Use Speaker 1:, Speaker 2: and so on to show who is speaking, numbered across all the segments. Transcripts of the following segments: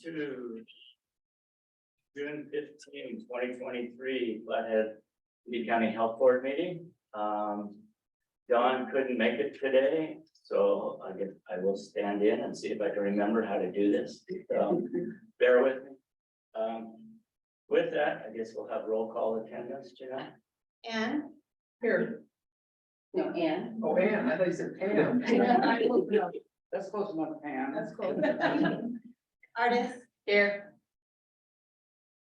Speaker 1: to June 15, 2023, Flathead Lee County Health Board meeting. Don couldn't make it today, so I will stand in and see if I can remember how to do this. So bear with me. With that, I guess we'll have roll call attendance, Janelle.
Speaker 2: Ann?
Speaker 3: Here.
Speaker 2: No, Ann.
Speaker 3: Oh, Ann, I thought you said Pam.
Speaker 2: That's close enough, Pam.
Speaker 3: That's close.
Speaker 2: Artist? Here.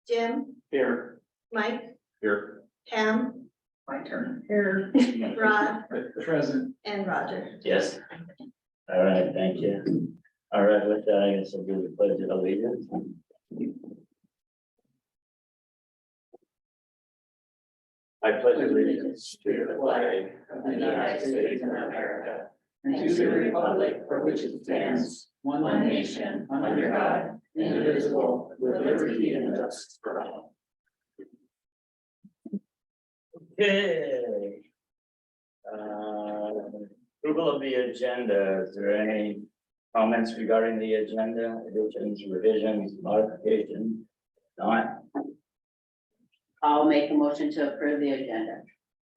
Speaker 2: Jim?
Speaker 1: Here.
Speaker 2: Mike?
Speaker 1: Here.
Speaker 2: Pam?
Speaker 3: My turn. Here.
Speaker 2: Rod?
Speaker 3: Present.
Speaker 2: And Roger.
Speaker 1: Yes. All right, thank you. All right, with that, I guess I'll do the pledge of allegiance. I pledge allegiance to the flag of the United States of America and to the republic for which it stands, one nation, under God, indivisible, with liberty and justice for all. Okay. Approval of the agenda. Is there any comments regarding the agenda, additions, revisions, modifications? Not?
Speaker 2: I'll make a motion to approve the agenda.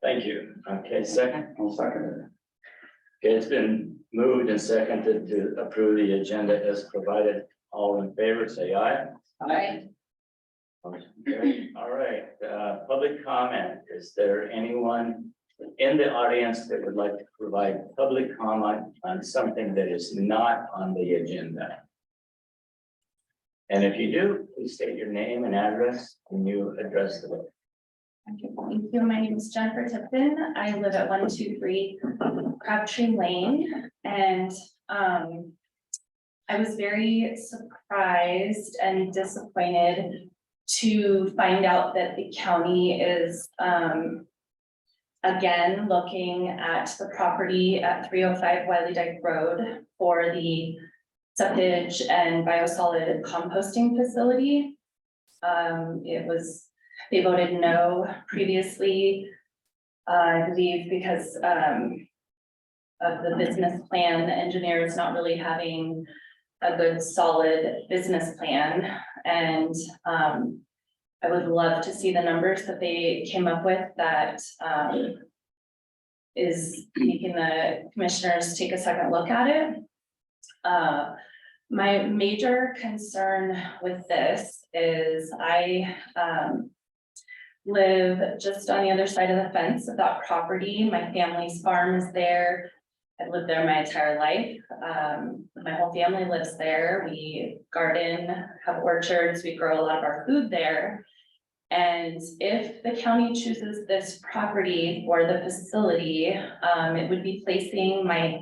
Speaker 1: Thank you. Okay, second.
Speaker 3: I'll second it.
Speaker 1: Okay, it's been moved and seconded to approve the agenda as provided. All in favor, say aye.
Speaker 2: Aye.
Speaker 1: Okay, all right, public comment. Is there anyone in the audience that would like to provide public comment on something that is not on the agenda? And if you do, please state your name and address when you address the vote.
Speaker 4: Thank you. My name is Jennifer Tipton. I live at 123 Crabtree Lane, and I was very surprised and disappointed to find out that the county is again looking at the property at 305 Wiley Dyke Road for the septic and biosolid composting facility. They voted no previously, I believe, because of the business plan, the engineers not really having a good solid business plan. And I would love to see the numbers that they came up with that is making the commissioners take a second look at it. My major concern with this is I live just on the other side of the fence of that property. My family's farm is there. I've lived there my entire life. My whole family lives there. We garden, have orchards, we grow a lot of our food there. And if the county chooses this property for the facility, it would be placing my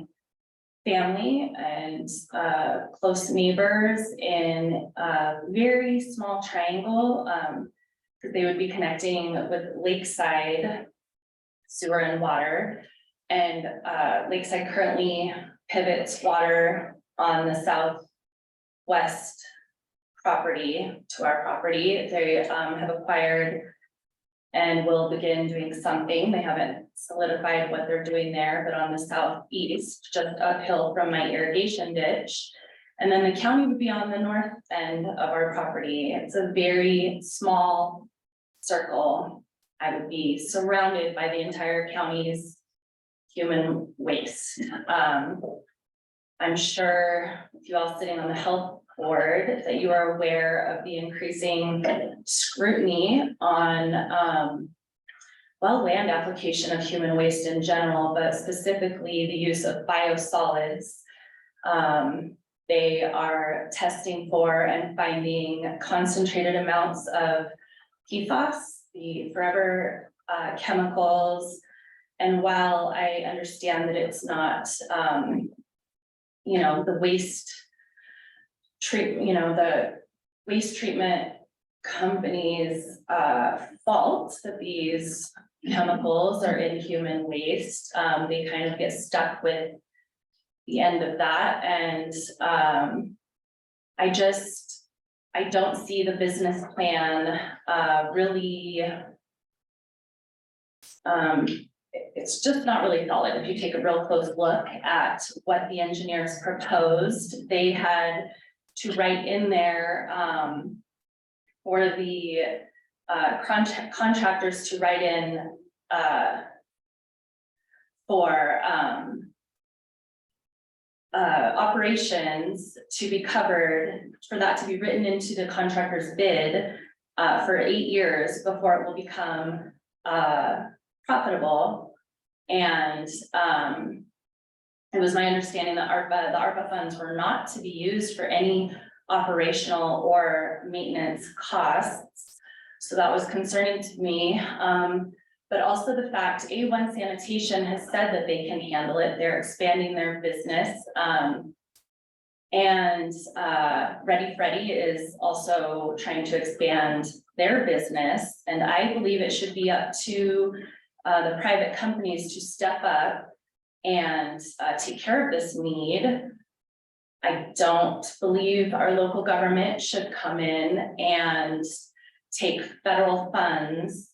Speaker 4: family and close neighbors in a very small triangle, because they would be connecting with lakeside sewer and water. And lakeside currently pivots water on the southwest property to our property. They have acquired and will begin doing something. They haven't solidified what they're doing there, but on the southeast, just uphill from my irrigation ditch. And then the county would be on the north end of our property. It's a very small circle. I would be surrounded by the entire county's human waste. I'm sure if you all sitting on the health board that you are aware of the increasing scrutiny on well, land application of human waste in general, but specifically the use of biosolids. They are testing for and finding concentrated amounts of PFAS, the forever chemicals. And while I understand that it's not, you know, the waste treatment companies' fault that these chemicals are in human waste, they kind of get stuck with the end of that. And I don't see the business plan really, it's just not really solid. If you take a real close look at what the engineers proposed, they had to write in there, for the, contractors to write in, for, operations to be covered, for that to be written into the contractor's bid, for 8 years before it will become, profitable. And, it was my understanding that the ARPA funds were not to be used for any operational or maintenance costs. So that was concerning to me. But also the fact A1 Sanitation has said that they can handle it. They're expanding their business. And Ready Freddy is also trying to expand their business. And I believe it should be up to the private companies to step up and take care of this need. I don't believe our local government should come in and take federal funds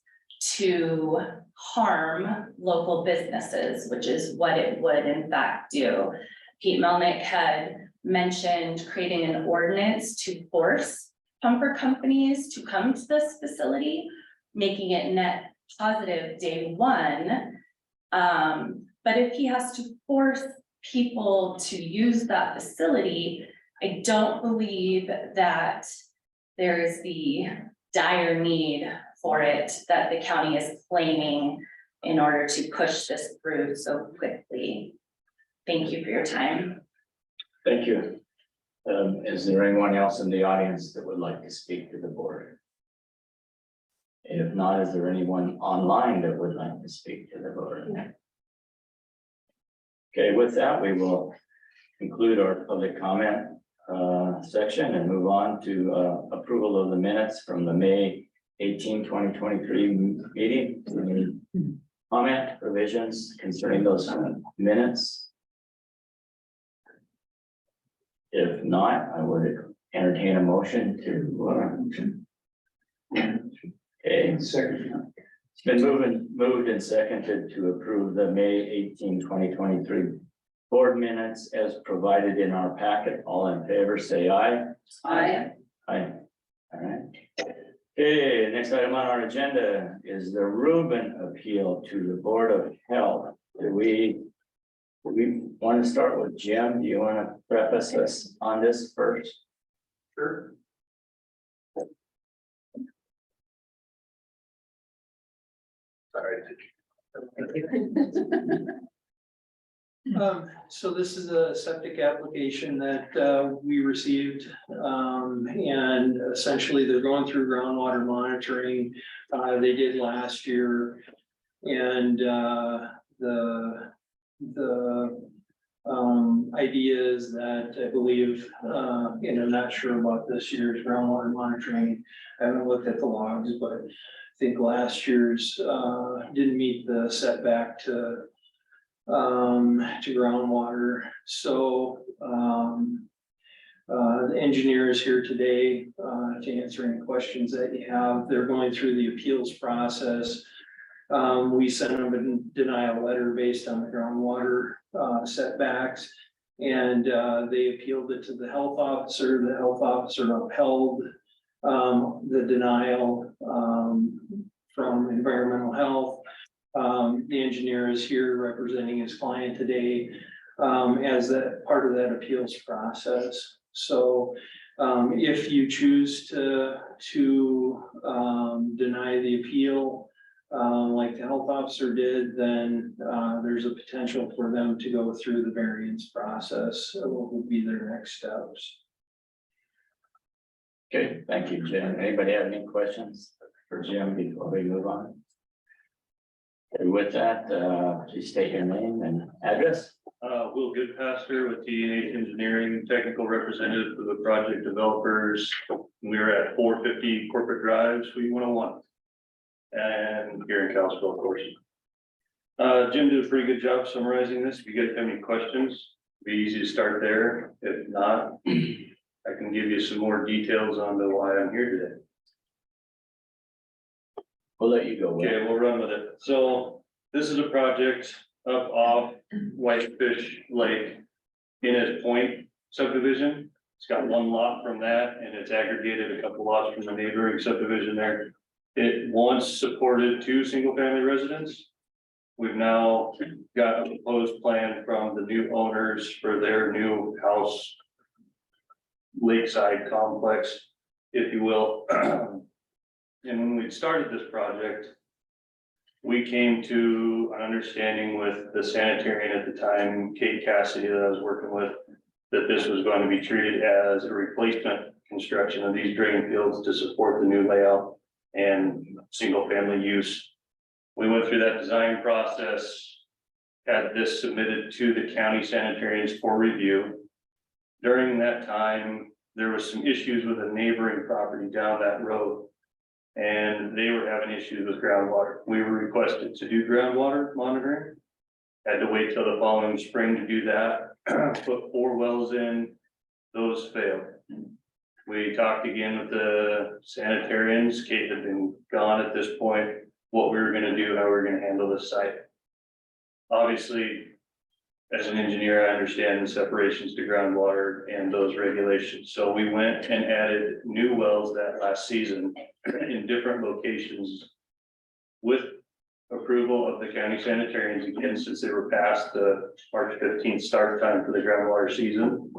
Speaker 4: to harm local businesses, which is what it would in fact do. Pete Melnick had mentioned creating an ordinance to force pumper companies to come to this facility, making it net positive day one. But if he has to force people to use that facility, I don't believe that there is the dire need for it that the county is claiming in order to push this through so quickly. Thank you for your time.
Speaker 1: Thank you. Is there anyone else in the audience that would like to speak to the board? If not, is there anyone online that would like to speak to the board? Okay, with that, we will conclude our public comment section and move on to approval of the minutes from the May 18, 2023 meeting. Any comment provisions concerning those minutes? If not, I would entertain a motion to okay.
Speaker 3: Second.
Speaker 1: It's been moved and seconded to approve the May 18, 2023 board minutes as provided in our packet. All in favor, say aye.
Speaker 2: Aye.
Speaker 1: Aye. All right. Okay, next item on our agenda is the Rubin appeal to the Board of Health. Do we want to start with Jim? Do you want to preface us on this first?
Speaker 3: Sure. So this is a septic application that we received, and essentially they're going through groundwater monitoring. They did last year, and the idea is that I believe, and I'm not sure about this year's groundwater monitoring. I haven't looked at the logs, but I think last year's didn't meet the setback to groundwater. So the engineer is here today to answer any questions that you have. They're going through the appeals process. We sent them a denial letter based on the groundwater setbacks, and they appealed it to the health officer. The health officer upheld the denial from environmental health. The engineer is here representing his client today as that part of that appeals process. So if you choose to deny the appeal, like the health officer did, then there's a potential for them to go through the variance process. So what would be their next steps?
Speaker 1: Okay, thank you, Jim. Anybody have any questions for Jim before we move on? And with that, please state your name and address.
Speaker 5: Will Goodpaster with TNH Engineering, technical representative for the project developers. We're at 450 Corporate Drive, Suite 101. And here in Kalispell, of course. Jim did a pretty good job summarizing this. If you guys have any questions, it'd be easy to start there. If not, I can give you some more details on why I'm here today.
Speaker 1: We'll let you go. Will.
Speaker 5: Okay, we'll run with it. So this is a project up off Whitefish Lake in its point subdivision. It's got one lot from that and it's aggregated a couple lots from the neighboring subdivision there. It once supported 2 single-family residents. We've now got a proposed plan from the new owners for their new house. Lakeside complex, if you will. And when we started this project, we came to an understanding with the sanitarian at the time, Kate Cassidy, that I was working with, that this was going to be treated as a replacement construction of these drain fields to support the new layout and single family use. We went through that design process, had this submitted to the county sanitarians for review. During that time, there was some issues with a neighboring property down that road. And they were having issues with groundwater. We were requested to do groundwater monitoring. Had to wait till the following spring to do that. Put 4 wells in, those failed. We talked again with the sanitarians. Kate had been gone at this point, what we were gonna do, how we were gonna handle this site. Obviously, as an engineer, I understand the separations to groundwater and those regulations. So we went and added new wells that last season in different locations with approval of the county sanitarians, again, since they were past the March 15th start time for the groundwater season.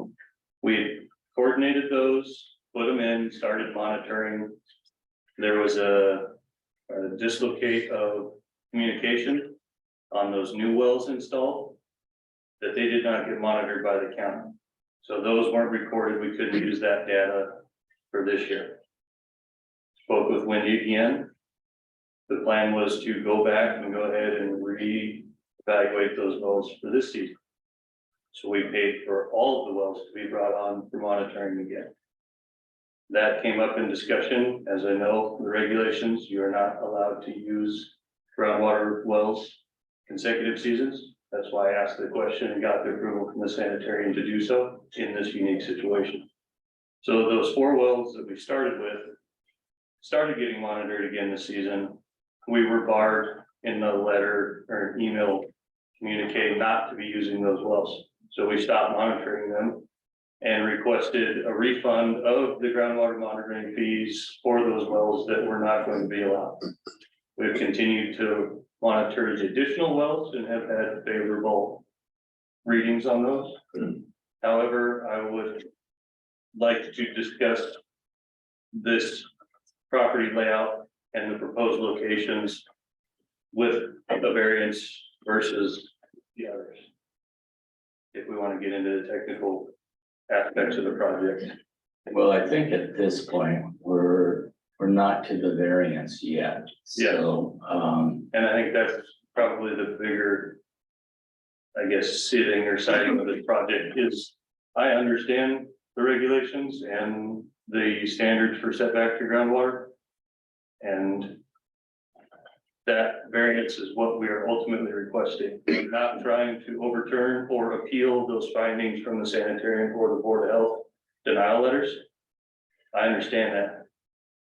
Speaker 5: We coordinated those, put them in, started monitoring. There was a dislocate of communication on those new wells installed that they did not get monitored by the county. So those weren't recorded. We couldn't use that data for this year. Spoke with Wendy again. The plan was to go back and go ahead and re-evaluate those wells for this season. So we paid for all of the wells to be brought on for monitoring again. That came up in discussion. As I know, the regulations, you are not allowed to use groundwater wells consecutive seasons. That's why I asked the question and got the approval from the sanitarian to do so in this unique situation. So those 4 wells that we started with, started getting monitored again this season. We were barred in the letter or email communique not to be using those wells. So we stopped monitoring them and requested a refund of the groundwater monitoring fees for those wells that were not going to be allowed. We've continued to monitor the additional wells and have had favorable readings on those. However, I would like to discuss this property layout and the proposed locations with the variance versus the others. If we want to get into the technical aspects of the project.
Speaker 1: Well, I think at this point, we're not to the variance yet.
Speaker 5: Yeah.
Speaker 1: So,
Speaker 5: And I think that's probably the bigger, I guess, sitting or siding of this project is, I understand the regulations and the standards for setback to groundwater. And that variance is what we are ultimately requesting. We're not trying to overturn or appeal those findings from the sanitarian or the Board of Health denial letters. I understand that,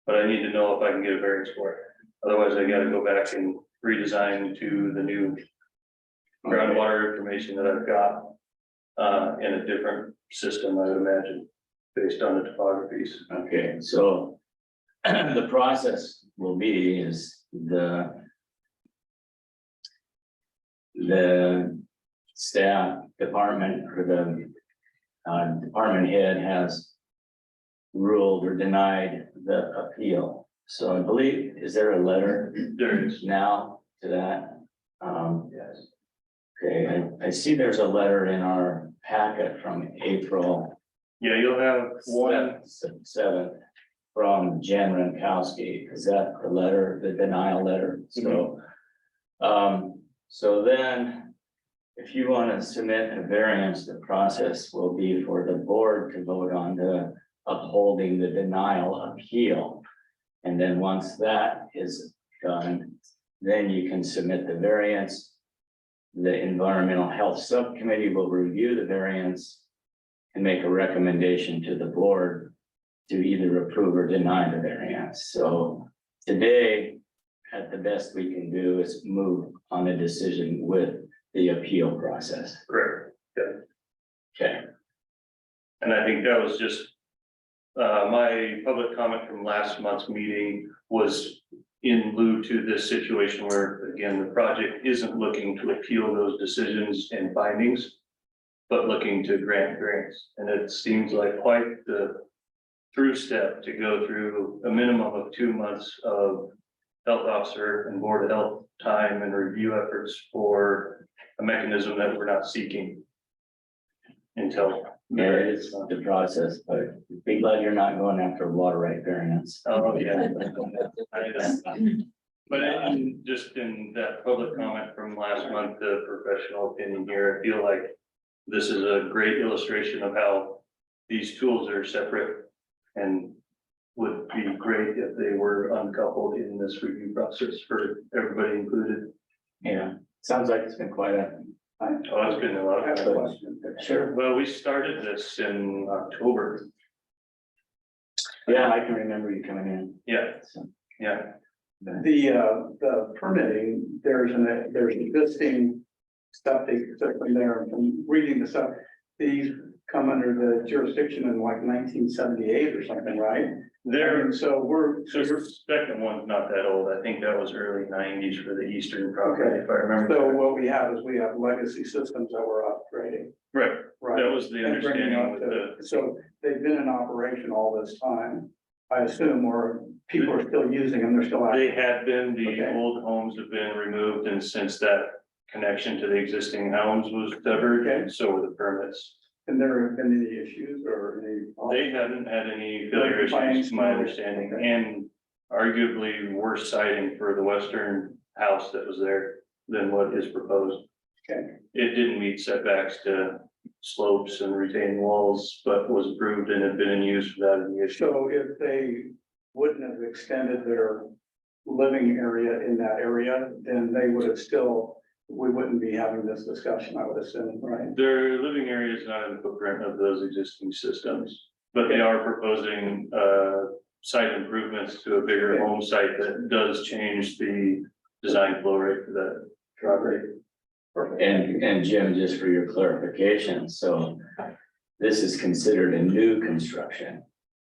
Speaker 5: but I need to know if I can get a variance for it. Otherwise, I gotta go back and redesign to the new groundwater information that I've got in a different system, I would imagine, based on the topographies.
Speaker 1: okay, so the process will be is the staff department or the department head has ruled or denied the appeal. So I believe, is there a letter
Speaker 5: There is.
Speaker 1: now to that?
Speaker 5: Yes.
Speaker 1: Okay, I see there's a letter in our packet from April
Speaker 5: Yeah, you'll have one,
Speaker 1: 7th from Jen Rankowski. Is that the letter, the denial letter? So, so then if you want to submit a variance, the process will be for the board to vote on the upholding the denial appeal. And then once that is done, then you can submit the variance. The environmental health subcommittee will review the variance and make a recommendation to the board to either approve or deny the variance. So today, at the best we can do is move on a decision with the appeal process.
Speaker 5: correct.
Speaker 1: Okay.
Speaker 5: And I think that was just, my public comment from last month's meeting was in lieu to this situation where, again, the project isn't looking to appeal those decisions and findings, but looking to grant grants. And it seems like quite the through step to go through a minimum of 2 months of health officer and board of health time and review efforts for a mechanism that we're not seeking until.
Speaker 1: Yeah, it's the process, but be glad you're not going after a water right variance.
Speaker 5: Oh, yeah. But just in that public comment from last month, the professional opinion here, I feel like this is a great illustration of how these tools are separate and would be great if they were uncoupled in this review process for everybody included.
Speaker 1: Yeah, sounds like it's been quite a.
Speaker 5: Oh, it's been a lot of fun.
Speaker 1: Sure.
Speaker 5: Well, we started this in October.
Speaker 1: Yeah, I can remember you coming in.
Speaker 5: Yeah,
Speaker 1: So,
Speaker 5: yeah.
Speaker 6: The permitting, there's existing septic system there, from reading the stuff, these come under the jurisdiction in like 1978 or something, right?
Speaker 5: There,
Speaker 6: And so
Speaker 5: so your second one's not that old. I think that was early 90s for the eastern property, if I remember.
Speaker 6: so what we have is we have legacy systems that we're upgrading,
Speaker 5: Right,
Speaker 6: right?
Speaker 5: that was the
Speaker 6: And bringing
Speaker 5: understanding
Speaker 6: up
Speaker 5: with
Speaker 6: to-
Speaker 5: the,
Speaker 6: So they've been in operation all this time, I assume, or people are still using them, they're still
Speaker 5: they
Speaker 6: active.
Speaker 5: had been, the
Speaker 6: Okay.
Speaker 5: old homes have been removed, and since that connection to the existing homes was severed,
Speaker 6: Okay.
Speaker 5: so were the permits.
Speaker 6: And there have been any issues or any?
Speaker 5: They hadn't had any failure issues, to my understanding, and arguably worse siding for the western house that was there than what is proposed.
Speaker 6: Okay.
Speaker 5: It didn't meet setbacks to slopes and retaining walls, but was approved and had been in use without any issue.
Speaker 6: So if they wouldn't have extended their living area in that area, then they would have still, we wouldn't be having this discussion, I would assume, right?
Speaker 5: Their living area is not in the footprint of those existing systems, but they are proposing site improvements to a bigger home site that does change the design flow rate for that property.
Speaker 6: Perfect.
Speaker 1: And Jim, just for your clarification, so this is considered a new construction.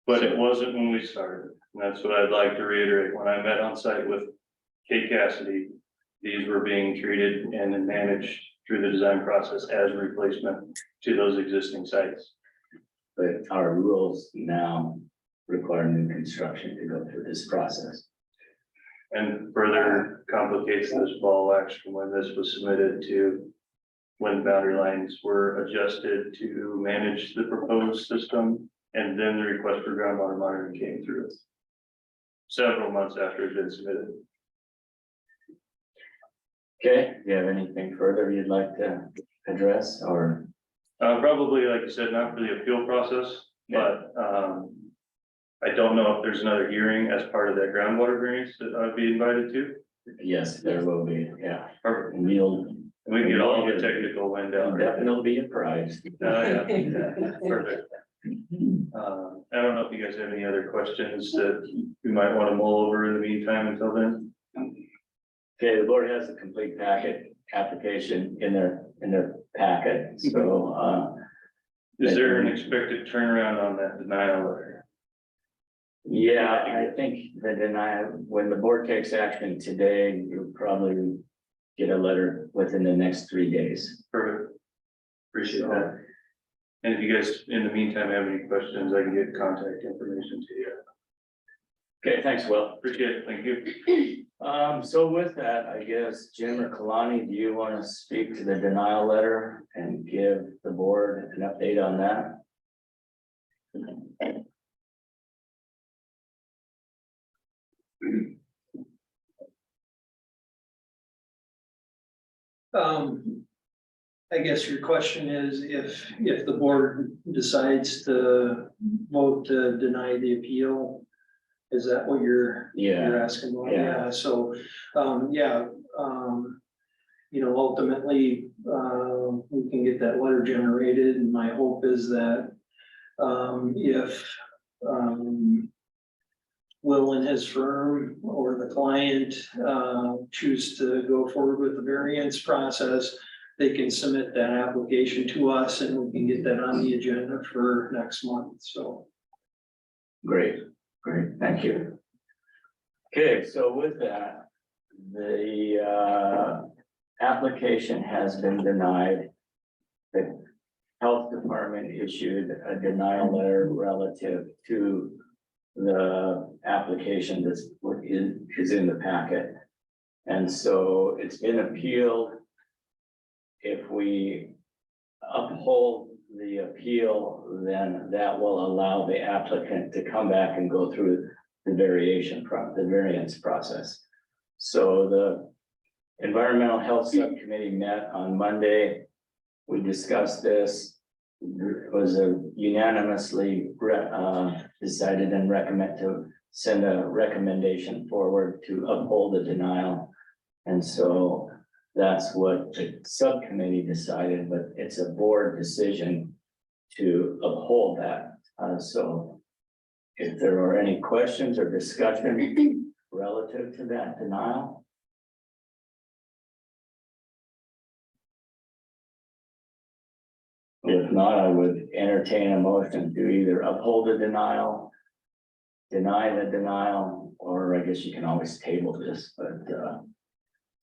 Speaker 5: But it wasn't when we started, and that's what I'd like to reiterate. When I met on site with Kate Cassidy, these were being treated and then managed through the design process as a replacement to those existing sites.
Speaker 1: But our rules now require new construction to go through this process.
Speaker 5: And further complicates this ball wax from when this was submitted to when boundary lines were adjusted to manage the proposed system, and then the request for groundwater monitoring came through several months after it had been submitted.
Speaker 1: Okay, do you have anything further you'd like to address or?
Speaker 5: Probably, like you said, not for the appeal process, but, I don't know if there's another hearing as part of that groundwater variance that I'd be invited to.
Speaker 1: Yes, there will be, yeah.
Speaker 5: Perfect.
Speaker 1: And you'll
Speaker 5: We can get all the technical wind out.
Speaker 1: definitely be apprised.
Speaker 5: Yeah, perfect. I don't know if you guys have any other questions that you might want to mull over in the meantime until then.
Speaker 1: Okay, the board has a complete packet application in their packet, so,
Speaker 5: Is there an expected turnaround on that denial letter?
Speaker 1: yeah, I think that when the board takes action today, you'll probably get a letter within the next 3 days.
Speaker 5: Perfect. Appreciate that. And if you guys, in the meantime, have any questions, I can get contact information to you.
Speaker 1: Okay, thanks, Will.
Speaker 5: Appreciate it. Thank you.
Speaker 1: So with that, I guess, Jim or Kalani, do you want to speak to the denial letter and give the board an update on that?
Speaker 3: I guess your question is if the board decides to vote to deny the appeal, is that what you're
Speaker 1: Yeah,
Speaker 3: asking about?
Speaker 1: Yeah.
Speaker 3: Yeah, so, ultimately, we can get that letter generated, and my hope is that, if, Will and his firm or the client, choose to go forward with the variance process, they can submit that application to us and we can get that on the agenda for next month, so.
Speaker 1: Great, thank you. Okay, so with that, the application has been denied. The health department issued a denial letter relative to the application that is in the packet. And so it's been appealed. If we uphold the appeal, then that will allow the applicant to come back and go through the variance process. So the Environmental Health Subcommittee met on Monday. We discussed this. It was a unanimously decided and recommend to send a recommendation forward to uphold the denial. And so that's what the subcommittee decided, but it's a board decision to uphold that. So if there are any questions or discussion relative to that denial. If not, I would entertain a motion to either uphold the denial, deny the denial, or I guess you can always table this, but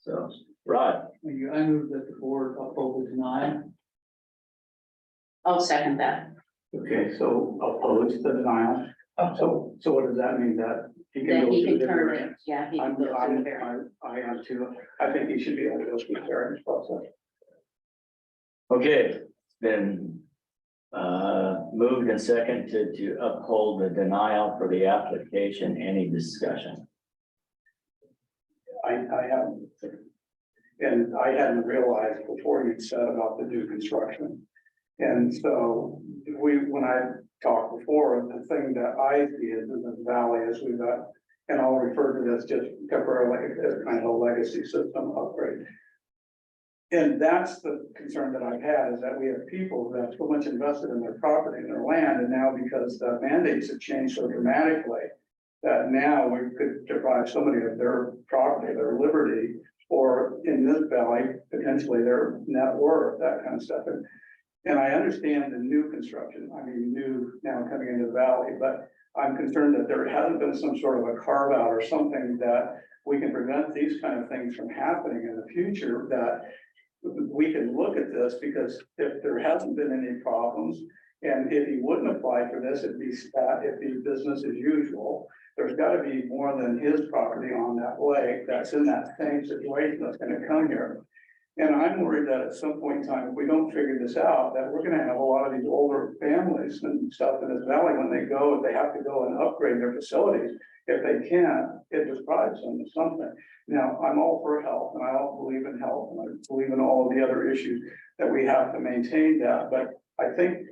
Speaker 1: so, Rod.
Speaker 6: I move that the board uphold the denial.
Speaker 2: I'll second that.
Speaker 6: Okay, so oppose the denial. So what does that mean? That he can
Speaker 2: Then
Speaker 6: go
Speaker 2: he
Speaker 6: through
Speaker 2: can
Speaker 6: the
Speaker 2: turn it,
Speaker 6: variance?
Speaker 2: yeah, he can go through the variance.
Speaker 6: I am too. I think he should be able to go through the variance process.
Speaker 1: Okay, then moved and seconded to uphold the denial for the application. Any discussion?
Speaker 6: I haven't. And I hadn't realized before you'd said about the new construction. And so when I talked before, the thing that I see is in the valley is we've got, and I'll refer to this just temporarily as kind of a legacy system upgrade. And that's the concern that I've had, is that we have people who have so much invested in their property and their land, and now because the mandates have changed so dramatically, that now we could deprive somebody of their property, their liberty, or in this valley, potentially their net worth, that kind of stuff. And I understand the new construction, I mean, new now coming into the valley, but I'm concerned that there hasn't been some sort of a carve out or something that we can prevent these kind of things from happening in the future, that we can look at this, because if there hasn't been any problems, and if he wouldn't apply for this, it'd be business as usual. There's got to be more than his property on that lake that's in that same situation that's going to come here. And I'm worried that at some point in time, if we don't figure this out, that we're going to have a lot of these older families and stuff in this valley, when they go, if they have to go and upgrade their facilities, if they can't, it deprives them of something. Now, I'm all for health, and I all believe in health, and I believe in all of the other issues that we have to maintain that, but I think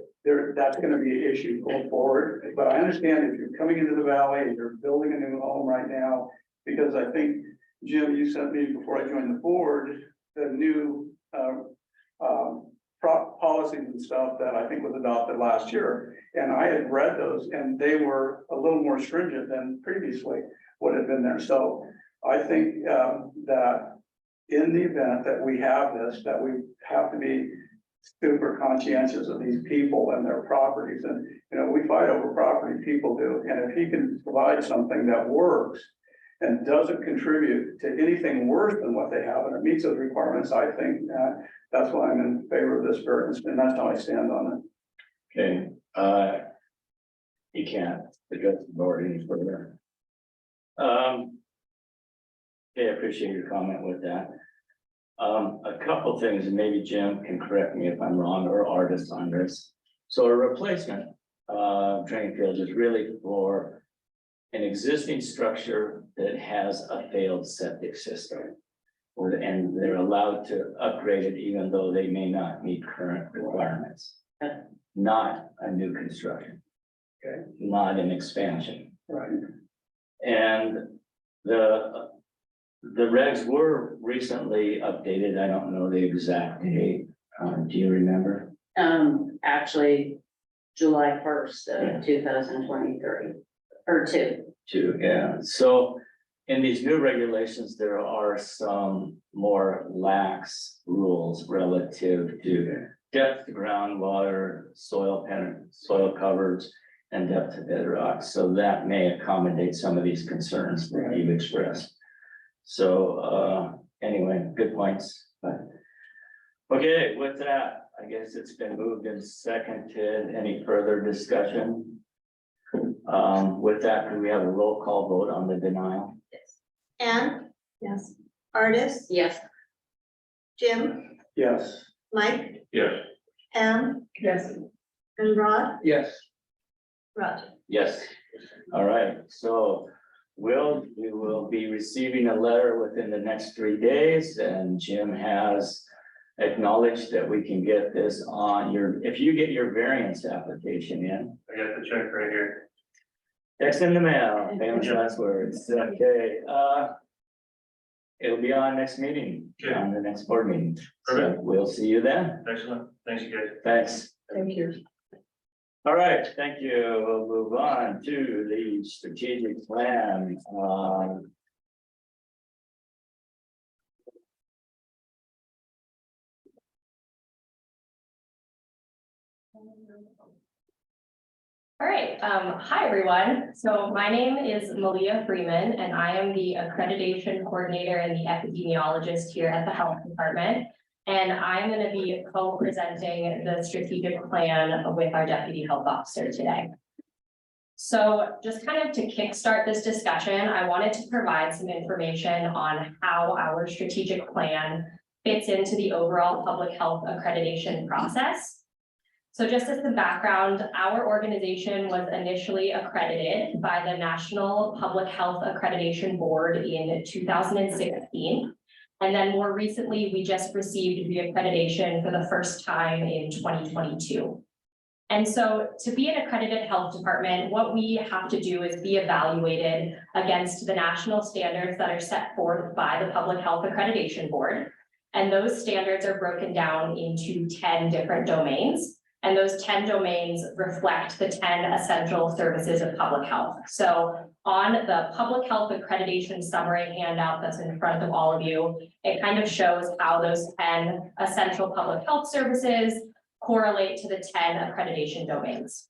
Speaker 6: that's going to be an issue going forward. But I understand if you're coming into the valley and you're building a new home right now, because I think, Jim, you sent me before I joined the board, the new policies and stuff that I think was adopted last year. And I had read those, and they were a little more stringent than previously what had been there. So I think that in the event that we have this, that we have to be super conscientious of these people and their properties. And, you know, we fight over property, people do. And if he can provide something that works and doesn't contribute to anything worse than what they have, and it meets those requirements, I think that's why I'm in favor of this variance, and that's how I stand on it.
Speaker 1: Okay, you can't address the board any further. Okay, I appreciate your comment with that. A couple things, and maybe Jim can correct me if I'm wrong, or artists on this. So a replacement drain field is really for an existing structure that has a failed septic system. And they're allowed to upgrade it even though they may not meet current requirements. Not a new construction.
Speaker 6: Okay.
Speaker 1: Not an expansion.
Speaker 6: Right.
Speaker 1: And the regs were recently updated. I don't know the exact date. Do you remember?
Speaker 2: Actually, July 1st,
Speaker 1: Yeah.
Speaker 2: 2023, or 2.
Speaker 1: Yeah. So in these new regulations, there are some more lax rules relative to depth of groundwater, soil covers, and depth of bedrock. So that may accommodate some of these concerns that you've expressed. So, anyway, good points. But okay, with that, I guess it's been moved and seconded. Any further discussion? With that, can we have a roll call vote on the denial?
Speaker 7: Anne,
Speaker 4: Yes.
Speaker 7: Artis,
Speaker 2: Yes.
Speaker 7: Jim,
Speaker 6: Yes.
Speaker 7: Mike,
Speaker 5: Yes.
Speaker 7: Pam,
Speaker 2: Yes.
Speaker 7: and Rod,
Speaker 3: Yes.
Speaker 7: Rod.
Speaker 1: Yes. All right, so we will be receiving a letter within the next 3 days, and Jim has acknowledged that we can get this on if you get your variance application in,
Speaker 5: I got the check right here.
Speaker 1: text in the mail, famous last words. Okay, it'll be on next meeting,
Speaker 5: Okay.
Speaker 1: on the next board meeting. So
Speaker 5: Perfect.
Speaker 1: we'll see you then.
Speaker 5: Excellent. Thanks, you guys.
Speaker 1: Thanks.
Speaker 2: Thank you.
Speaker 1: All right, thank you. We'll move on to the strategic plan.
Speaker 4: All right, hi everyone. So my name is Malia Freeman and I am the accreditation coordinator and the epidemiologist here at the health department. And I'm going to be co-presenting the strategic plan with our deputy health officer today. So just kind of to kickstart this discussion, I wanted to provide some information on how our strategic plan fits into the overall public health accreditation process. So just as the background, our organization was initially accredited by the National Public Health Accreditation Board in 2016. And then more recently, we just received reaccreditation for the first time in 2022. And so to be an accredited health department, what we have to do is be evaluated against the national standards that are set forth by the Public Health Accreditation Board. And those standards are broken down into 10 different domains. And those 10 domains reflect the 10 essential services of public health. So on the public health accreditation summary handout that's in front of all of you, it kind of shows how those 10 essential public health services correlate to the 10 accreditation domains.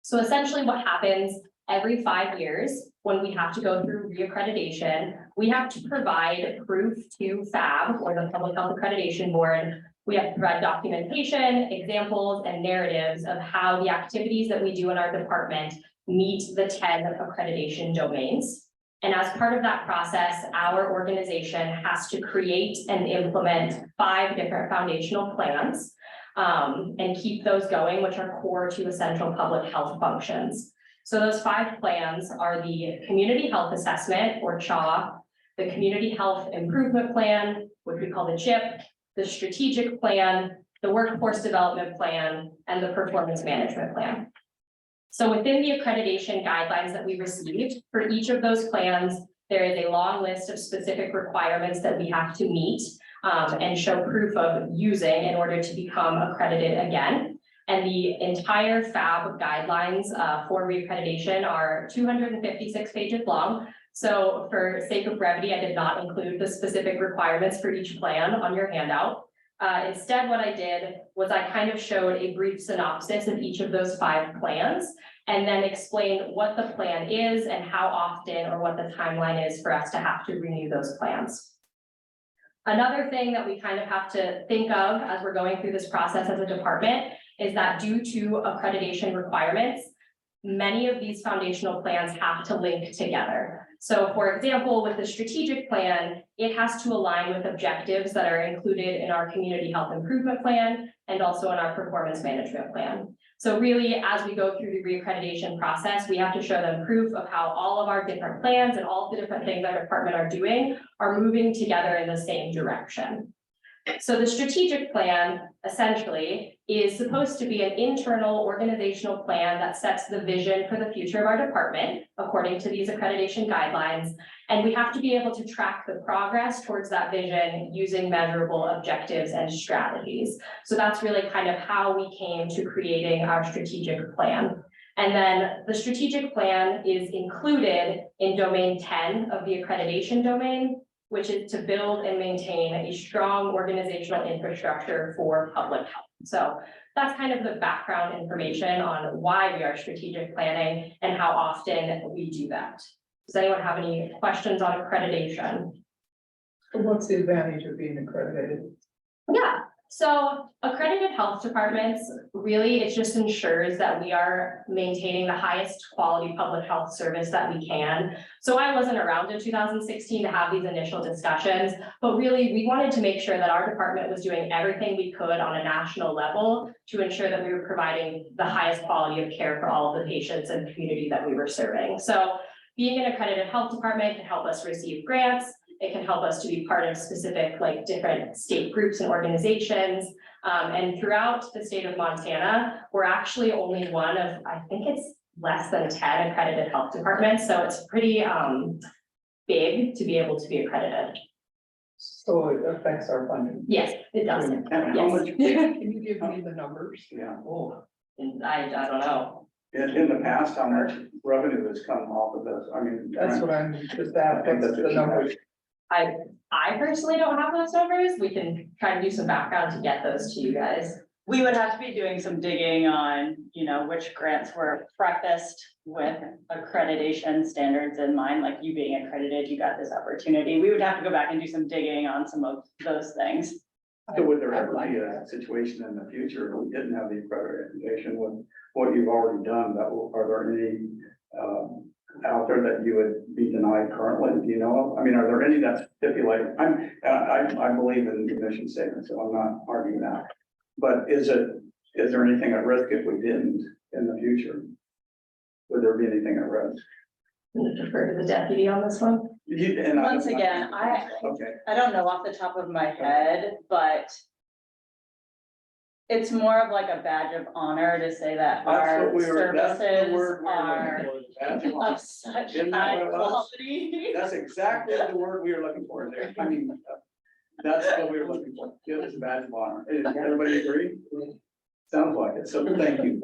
Speaker 4: So essentially what happens every 5 years when we have to go through reaccreditation, we have to provide proof to FAB, or the Public Health Accreditation Board. We have to provide documentation, examples, and narratives of how the activities that we do in our department meet the 10 accreditation domains. And as part of that process, our organization has to create and implement 5 different foundational plans and keep those going, which are core to essential public health functions. So those 5 plans are the Community Health Assessment, or CHA, the Community Health Improvement Plan, which we call the CHIP, the Strategic Plan, the Workforce Development Plan, and the Performance Management Plan. So within the accreditation guidelines that we received, for each of those plans, there is a long list of specific requirements that we have to meet and show proof of using in order to become accredited again. And the entire FAB guidelines for reaccreditation are 256 pages long. So for sake of brevity, I did not include the specific requirements for each plan on your handout. Instead, what I did was I kind of showed a brief synopsis of each of those 5 plans and then explained what the plan is and how often or what the timeline is for us to have to renew those plans. Another thing that we kind of have to think of as we're going through this process as a department is that due to accreditation requirements, many of these foundational plans have to link together. So for example, with the strategic plan, it has to align with objectives that are included in our community health improvement plan and also in our performance management plan. So really, as we go through the reaccreditation process, we have to show them proof of how all of our different plans and all the different things our department are doing are moving together in the same direction. So the strategic plan essentially is supposed to be an internal organizational plan that sets the vision for the future of our department, according to these accreditation guidelines. And we have to be able to track the progress towards that vision using measurable objectives and strategies. So that's really kind of how we came to creating our strategic plan. And then the strategic plan is included in domain 10 of the accreditation domain, which is to build and maintain a strong organizational infrastructure for public health. So that's kind of the background information on why we are strategic planning and how often we do that. Does anyone have any questions on accreditation?
Speaker 8: What's the advantage of being accredited?
Speaker 4: Yeah, so accredited health departments, really, it just ensures that we are maintaining the highest quality public health service that we can. So I wasn't around in 2016 to have these initial discussions, but really we wanted to make sure that our department was doing everything we could on a national level to ensure that we were providing the highest quality of care for all of the patients and community that we were serving. So being an accredited health department can help us receive grants. It can help us to be part of specific, like, different state groups and organizations. And throughout the state of Montana, we're actually only one of, I think it's less than 10 accredited health departments. So it's pretty big to be able to be accredited.
Speaker 8: So it affects our funding.
Speaker 4: Yes, it does.
Speaker 6: And how
Speaker 4: Yes.
Speaker 6: much,
Speaker 8: Can you give me the numbers?
Speaker 6: yeah,
Speaker 8: Oh,
Speaker 4: And I don't know.
Speaker 6: in the past, how much revenue has come off of this? I mean.
Speaker 8: that's what I'm just
Speaker 6: I think
Speaker 8: at, what's
Speaker 6: that's
Speaker 8: the
Speaker 6: what you
Speaker 8: numbers?
Speaker 4: I personally don't have those numbers. We can try to do some background to get those to you guys.
Speaker 9: We would have to be doing some digging on, which grants were prefaced with accreditation standards in mind, like you being accredited, you got this opportunity. We would have to go back and do some digging on some of those things.
Speaker 6: So would there
Speaker 8: I'd
Speaker 6: ever
Speaker 8: like
Speaker 6: be a
Speaker 8: that.
Speaker 6: situation in the future if we didn't have the accreditation with what you've already done, are there any, out there that you would be denied currently? Do you know of? I mean, are there any that's stipulated? I believe in the mission statement, so I'm not arguing that. But is there anything at risk if we didn't in the future? Would there be anything at risk?
Speaker 4: I'm gonna defer to the deputy on this one.
Speaker 9: Once again,
Speaker 6: Okay,
Speaker 9: I don't know off the top of my head, but it's more of like a badge of honor to say that
Speaker 6: that's
Speaker 9: our
Speaker 6: what that's the
Speaker 9: services
Speaker 6: word we were
Speaker 9: are
Speaker 6: looking for, badge of honor.
Speaker 9: of such
Speaker 6: Isn't that
Speaker 9: high
Speaker 6: what it was?
Speaker 9: quality.
Speaker 6: That's exactly the word we were looking for there. I mean, that's what we were looking for. Give us a badge of honor. Everybody agree? Sounds like it. So thank you.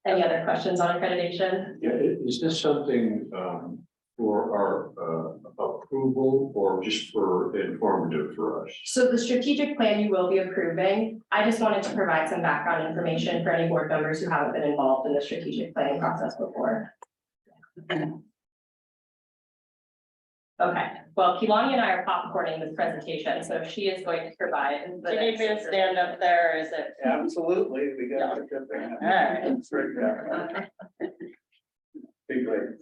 Speaker 4: Any other questions on accreditation?
Speaker 10: Yeah, is this something for our approval or just for informative for us?
Speaker 4: So the strategic plan you will be approving, I just wanted to provide some background information for any board members who haven't been involved in the strategic planning process before. Okay, well, Keelani and I are popcorning this presentation, so she is going to provide.
Speaker 9: Do you need me to stand up there, or is it?
Speaker 6: Absolutely. We got a good thing.
Speaker 9: All right.
Speaker 6: That's great. Yeah. Be great.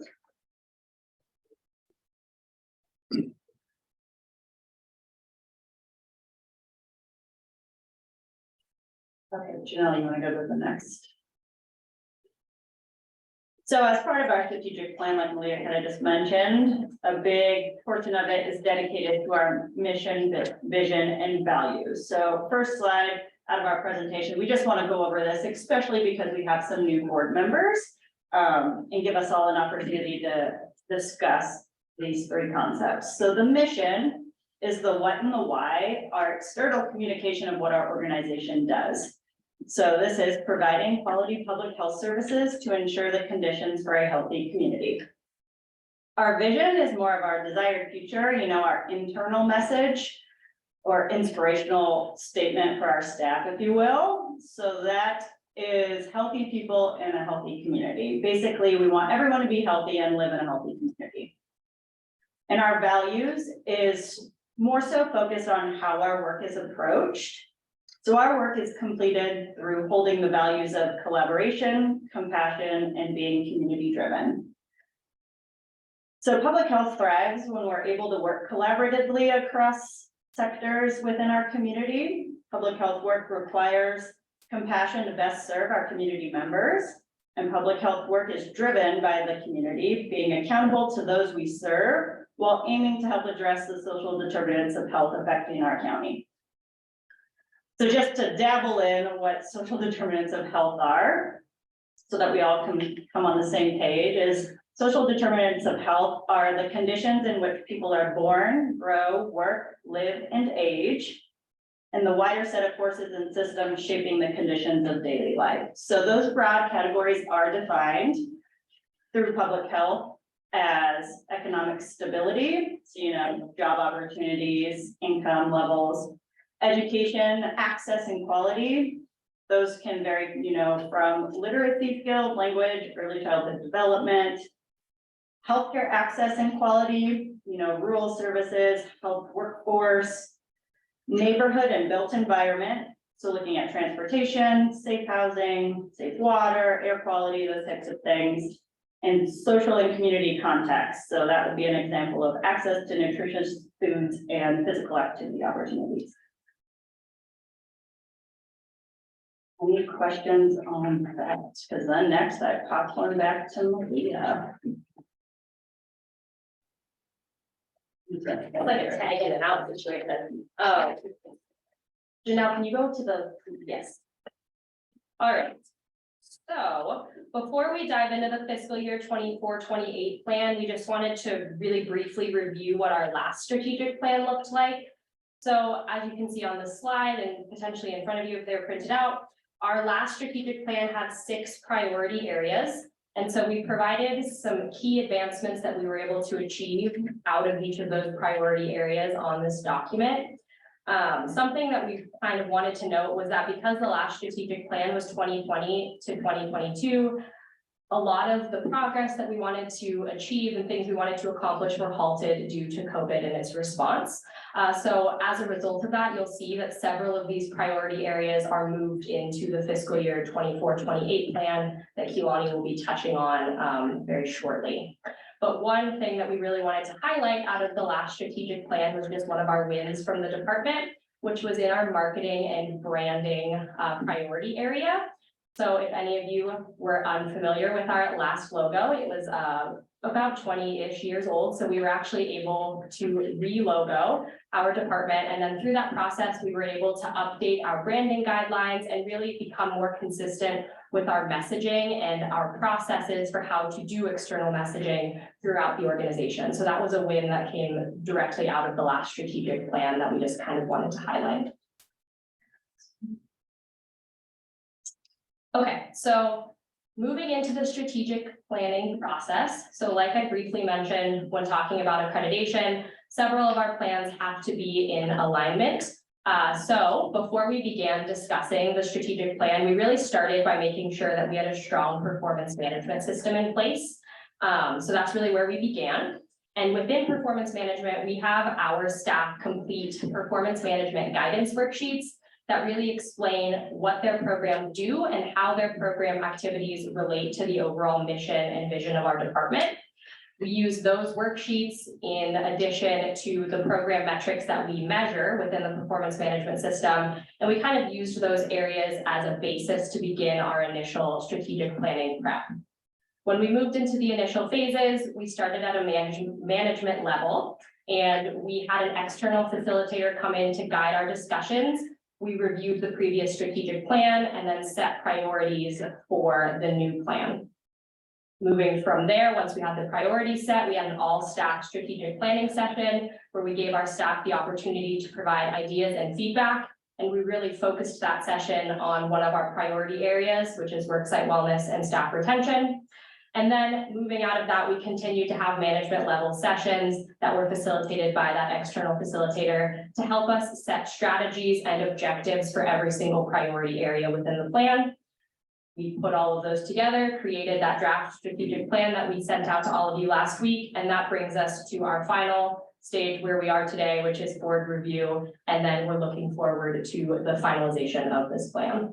Speaker 9: Okay, Janelle, you wanna go to the next? So as part of our strategic plan, like Malia kind of just mentioned, a big portion of it is dedicated to our mission, vision, and values. So first slide out of our presentation, we just want to go over this, especially because we have some new board members, and give us all an opportunity to discuss these three concepts. So the mission is the what and the why, our external communication of what our organization does. So this is providing quality public health services to ensure the conditions for a healthy community. Our vision is more of our desired future, our internal message or inspirational statement for our staff, if you will. So that is healthy people in a healthy community. Basically, we want everyone to be healthy and live in a healthy community. And our values is more so focused on how our work is approached. So our work is completed through holding the values of collaboration, compassion, and being community driven. So public health thrives when we're able to work collaboratively across sectors within our community. Public health work requires compassion to best serve our community members. And public health work is driven by the community, being accountable to those we serve while aiming to help address the social determinants of health affecting our county. So just to dabble in what social determinants of health are, so that we all can come on the same page, is social determinants of health are the conditions in which people are born, grow, work, live, and age. and the wider set of forces and systems shaping the conditions of daily life. So those broad categories are defined through public health as economic stability, so, job opportunities, income levels, education, access and quality. Those can vary, from literacy skills, language, early childhood development, healthcare access and quality, rural services, health workforce, neighborhood and built environment. So looking at transportation, safe housing, safe water, air quality, those types of things, and social and community context. So that would be an example of access to nutritious foods and physical activity opportunities. Any questions on that? Because then next I pop one back to Malia.
Speaker 4: It's like a tag in and out situation. Janelle, can you go to the, yes. All right. So before we dive into the fiscal year 24-28 plan, we just wanted to really briefly review what our last strategic plan looked like. So as you can see on the slide and potentially in front of you if they're printed out, our last strategic plan had 6 priority areas. And so we provided some key advancements that we were able to achieve out of each of those priority areas on this document. Something that we kind of wanted to note was that because the last strategic plan was 2020 to 2022, a lot of the progress that we wanted to achieve and things we wanted to accomplish were halted due to COVID and its response. So as a result of that, you'll see that several of these priority areas are moved into the fiscal year 24-28 plan that Keelani will be touching on very shortly. But one thing that we really wanted to highlight out of the last strategic plan was just one of our wins from the department, which was in our marketing and branding priority area. So if any of you were unfamiliar with our last logo, it was about 20-ish years old. So we were actually able to re-logo our department. And then through that process, we were able to update our branding guidelines and really become more consistent with our messaging and our processes for how to do external messaging throughout the organization. So that was a win that came directly out of the last strategic plan that we just kind of wanted to highlight. Okay, so moving into the strategic planning process. So like I briefly mentioned, when talking about accreditation, several of our plans have to be in alignment. So before we began discussing the strategic plan, we really started by making sure that we had a strong performance management system in place. So that's really where we began. And within performance management, we have our staff complete performance management guidance worksheets that really explain what their programs do and how their program activities relate to the overall mission and vision of our department. We use those worksheets in addition to the program metrics that we measure within the performance management system. And we kind of used those areas as a basis to begin our initial strategic planning prep. When we moved into the initial phases, we started at a management level, and we had an external facilitator come in to guide our discussions. We reviewed the previous strategic plan and then set priorities for the new plan. Moving from there, once we had the priorities set, we had an all-staff strategic planning session where we gave our staff the opportunity to provide ideas and feedback. And we really focused that session on one of our priority areas, which is worksite wellness and staff retention. And then moving out of that, we continued to have management level sessions that were facilitated by that external facilitator to help us set strategies and objectives for every single priority area within the plan. We put all of those together, created that draft strategic plan that we sent out to all of you last week, and that brings us to our final stage where we are today, which is board review, and then we're looking forward to the finalization of this plan.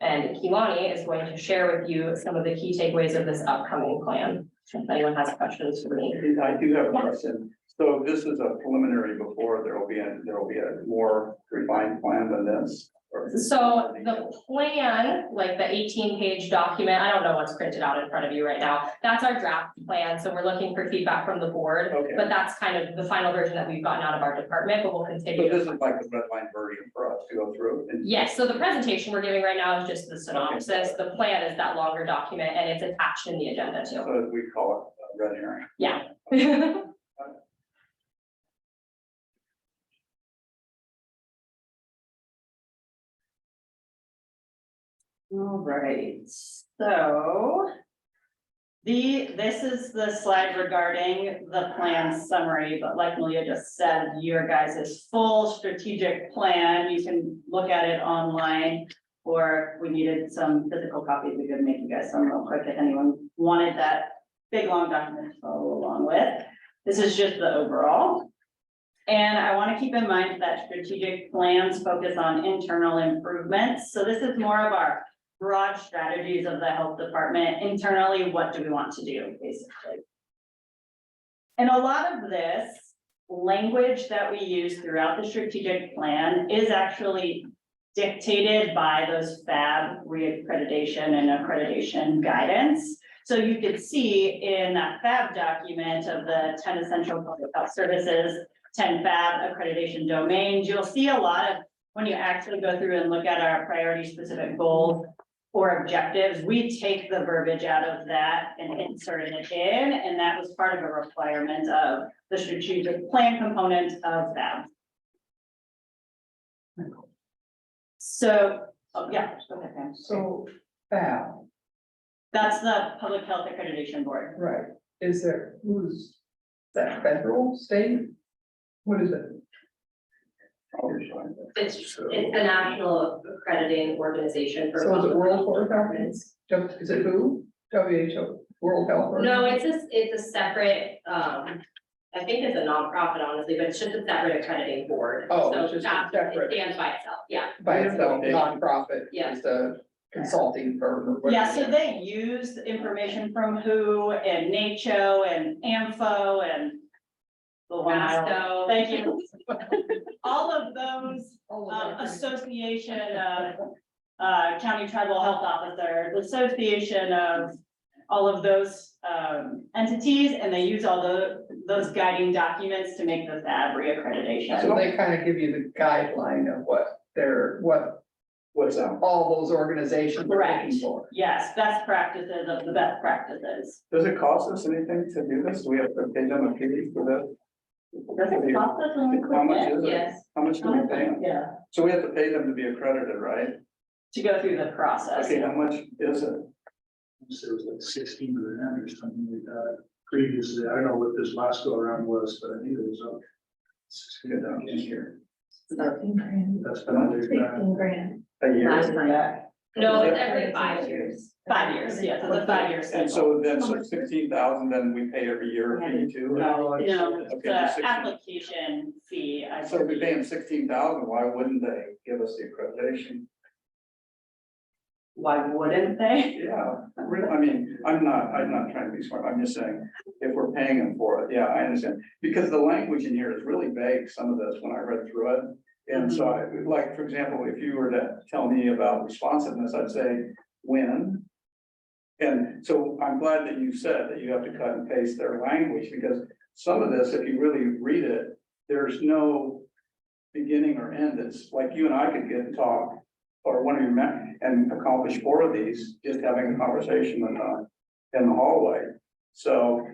Speaker 4: And Keelani is going to share with you some of the key takeaways of this upcoming plan. If anyone has questions for me.
Speaker 6: I do have a question. So this is a preliminary before there will be a more refined plan than this?
Speaker 4: So the plan, like the 18-page document, I don't know what's printed out in front of you right now. That's our draft plan. So we're looking for feedback from the board,
Speaker 6: Okay.
Speaker 4: but that's kind of the final version that we've gotten out of our department, but we'll continue.
Speaker 6: So this is like the red line version for us to go through.
Speaker 4: Yes, so the presentation we're giving right now is just the synopsis.
Speaker 6: Okay.
Speaker 4: The plan is that longer document and it's attached in the agenda too.
Speaker 6: So we call it red herring.
Speaker 4: Yeah.
Speaker 9: All right, so. This is the slide regarding the plan summary, but like Malia just said, your guys' full strategic plan, you can look at it online. Or if we needed some physical copies, we could make you guys some real quick if anyone wanted that big long document to follow along with. This is just the overall. And I want to keep in mind that strategic plans focus on internal improvements. So this is more of our broad strategies of the health department. Internally, what do we want to do, basically? And a lot of this language that we use throughout the strategic plan is actually dictated by those FAB reaccreditation and accreditation guidance. So you could see in that FAB document of the 10 essential public health services, 10 FAB accreditation domains, you'll see a lot of, when you actually go through and look at our priority specific goals or objectives, we take the verbiage out of that and insert it in, and that was part of a requirement of the strategic plan component of FAB. So, oh, yeah, go ahead, Pam.
Speaker 8: So, FAB,
Speaker 9: That's the Public Health Accreditation Board.
Speaker 8: right, is there, who's that, federal, state? What is it?
Speaker 4: It's the national accrediting organization for.
Speaker 8: So is it World Health
Speaker 4: Governments.
Speaker 8: Is it who? WHO, World Health?
Speaker 4: No, it's a separate, I think it's a nonprofit, honestly, but it's just a separate accrediting board.
Speaker 8: Oh,
Speaker 4: So
Speaker 8: it's just
Speaker 4: that-
Speaker 8: separate.
Speaker 4: It stands by itself, yeah.
Speaker 8: By itself, nonprofit,
Speaker 4: Yeah.
Speaker 8: is a consulting firm or whatever.
Speaker 9: Yeah, so they used information from WHO and NACCHO and AMFO and the one I don't-
Speaker 4: ASCO.
Speaker 9: Thank you. All of those
Speaker 8: All of that.
Speaker 9: association of county tribal health officers, association of all of those entities, and they use all those guiding documents to make the FAB reaccreditation.
Speaker 8: So they kind of give you the guideline of
Speaker 6: What's that?
Speaker 8: all those organizations are
Speaker 9: Correct.
Speaker 8: looking for.
Speaker 9: Yes, best practices of the best practices.
Speaker 6: Does it cost us anything to do this? Do we have to pay them a fee for this?
Speaker 9: Does it cost us when we
Speaker 6: How much
Speaker 9: quit?
Speaker 6: is it?
Speaker 4: Yes.
Speaker 6: How much do we pay them?
Speaker 9: Yeah,
Speaker 6: So we have to pay them to be accredited, right?
Speaker 9: to go through the process.
Speaker 6: Okay, how much is it?
Speaker 11: So it was like 16 grand or something like that previously. I don't know what this last go around was, but I think it was up.
Speaker 6: Get down in here.
Speaker 11: That's been under that.
Speaker 7: grand.
Speaker 6: A year?
Speaker 4: Last time. No, it's every 5 years.
Speaker 9: 5 years, yes, it's a 5-year
Speaker 6: And
Speaker 9: cycle.
Speaker 6: so then, so 16,000, then we pay every year a fee too?
Speaker 9: No,
Speaker 6: Okay,
Speaker 9: the
Speaker 6: 16.
Speaker 9: application fee, I
Speaker 6: So if we
Speaker 9: believe.
Speaker 6: pay them 16,000, why wouldn't they give us the accreditation?
Speaker 9: Why wouldn't they?
Speaker 6: Yeah, I mean, I'm not trying to be smart, I'm just saying, if we're paying them for it, yeah, I understand. Because the language in here is really vague, some of this, when I read through it. And so I, like, for example, if you were to tell me about responsiveness, I'd say, when? And so I'm glad that you said that you have to cut and paste their language, because some of this, if you really read it, there's no beginning or end. It's like you and I could get and talk, or one of you met and accomplish 4 of these, just having a conversation in the hallway. So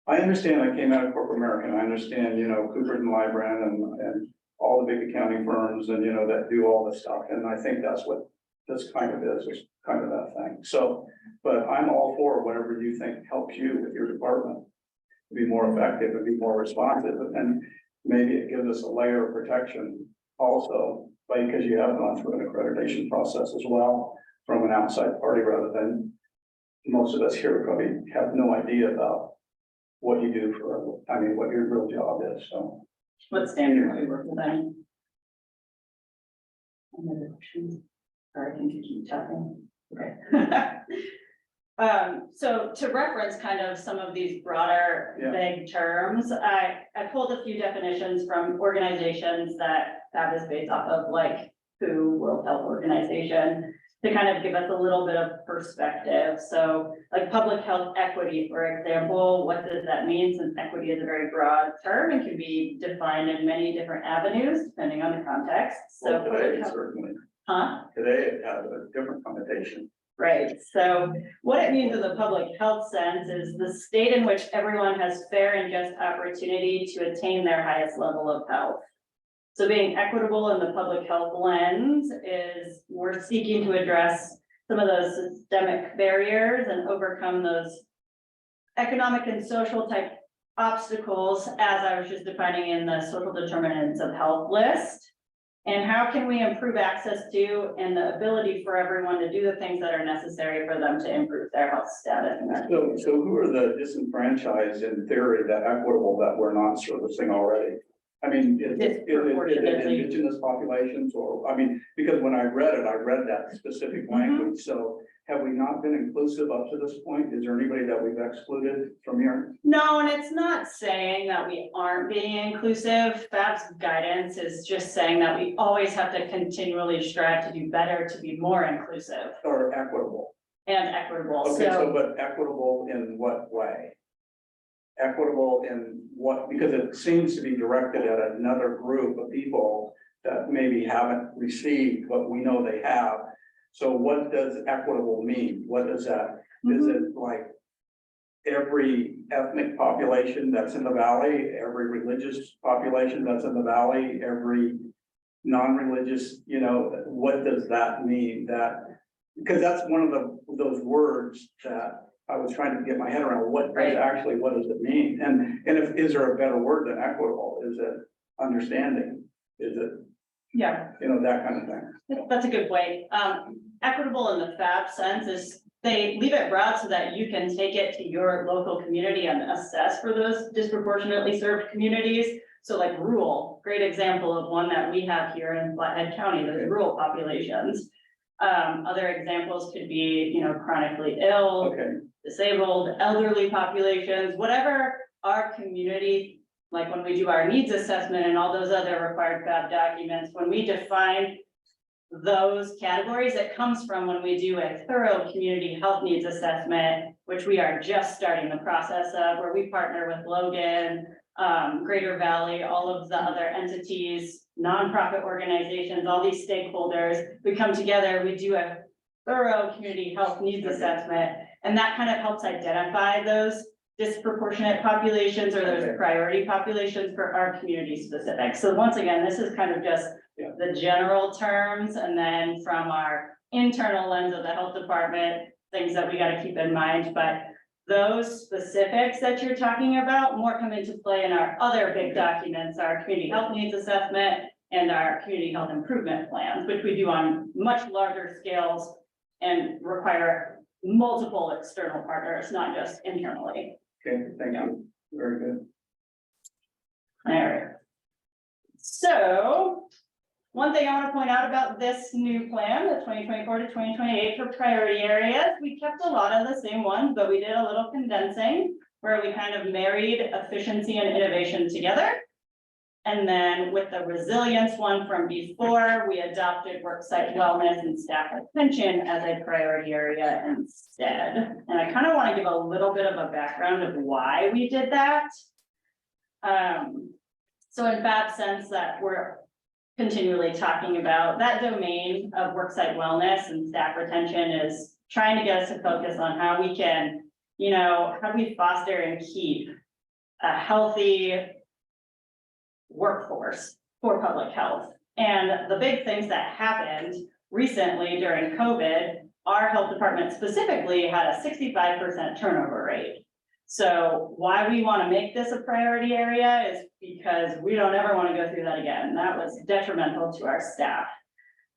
Speaker 6: I understand I came out of corporate America, and I understand, you know, Cooper and Lybrand and all the big accounting firms and, you know, that do all this stuff. And I think that's what this kind of is kind of that thing. So, but I'm all for whatever you think helps you with your department to be more effective and be more responsive. And maybe it gives us a layer of protection also, because you have gone through an accreditation process as well from an outside party, rather than most of us here probably have no idea about what you do for, I mean, what your real job is, so.
Speaker 9: What standard do we work with them? Or I can keep talking. Okay. So to reference kind of some of these broader
Speaker 6: Yeah.
Speaker 9: vague terms, I pulled a few definitions from organizations that is based off of, like WHO, World Health Organization, to kind of give us a little bit of perspective. So like public health equity, for example, what does that mean? Since equity is a very broad term and can be defined in many different avenues depending on the context. So
Speaker 6: Well,
Speaker 9: public
Speaker 6: today,
Speaker 9: health-
Speaker 6: certainly,
Speaker 9: huh?
Speaker 6: today it has a different connotation.
Speaker 9: Right, so what it means in the public health sense is the state in which everyone has fair and just opportunity to attain their highest level of health. So being equitable in the public health lens is we're seeking to address some of those systemic barriers and overcome those economic and social type obstacles, as I was just defining in the social determinants of health list. And how can we improve access to and the ability for everyone to do the things that are necessary for them to improve their health status?
Speaker 6: So who are the disenfranchised in theory, that equitable that we're not servicing already? I mean, is it
Speaker 9: Disproportionately.
Speaker 6: indigenous populations or, I mean, because when I read it, I read that specific language, so have we not been inclusive up to this point? Is there anybody that we've excluded from here?
Speaker 9: No, and it's not saying that we aren't being inclusive. FAB's guidance is just saying that we always have to continually strive to do better, to be more inclusive
Speaker 6: Or equitable?
Speaker 9: and equitable.
Speaker 6: Okay, so
Speaker 9: So,
Speaker 6: but equitable in what way? Equitable in what, because it seems to be directed at another group of people that maybe haven't received what we know they have. So what does equitable mean? What does that, is it like every ethnic population that's in the valley, every religious population that's in the valley, every non-religious, you know, what does that mean? That, because that's one of those words that I was trying to get my head around, what
Speaker 9: Right.
Speaker 6: actually, what does it mean? And if, is there a better word than equitable? Is it understanding? Is it,
Speaker 9: yeah,
Speaker 6: you know, that kind of thing?
Speaker 9: that's a good point. Equitable in the FAB sense is they leave it broad so that you can take it to your local community and assess for those disproportionately served communities. So like rural, great example of one that we have here in Flathead County, those rural populations. Other examples could be, you know, chronically ill,
Speaker 6: Okay,
Speaker 9: disabled, elderly populations, whatever our community, like when we do our needs assessment and all those other required FAB documents, when we define those categories, it comes from when we do a thorough community health needs assessment, which we are just starting the process of, where we partner with Logan, Greater Valley, all of the other entities, nonprofit organizations, all these stakeholders. We come together, we do a thorough community health needs assessment, and that kind of helps identify those disproportionate populations or those
Speaker 6: Okay.
Speaker 9: priority populations for our community specific. So once again, this is kind of just
Speaker 6: Yeah.
Speaker 9: the general terms, and then from our internal lens of the health department, things that we gotta keep in mind, but those specifics that you're talking about more come into play in our other big documents, our community health needs assessment and our community health improvement plans, which we do on much larger scales and require multiple external partners, not just internally.
Speaker 6: okay, thank you. Very good.
Speaker 9: All right. So, one thing I want to point out about this new plan, the 2024 to 2028 for priority areas, we kept a lot of the same ones, but we did a little condensing where we kind of married efficiency and innovation together. And then with the resilience one from before, we adopted worksite wellness and staff retention as a priority area instead. And I kind of want to give a little bit of a background of why we did that. So in that sense that we're continually talking about, that domain of worksite wellness and staff retention is trying to get us to focus on how we can, you know, how do we foster and keep a healthy workforce for public health. And the big things that happened recently during COVID, our health department specifically had a 65% turnover rate. So why we want to make this a priority area is because we don't ever want to go through that again. That was detrimental to our staff.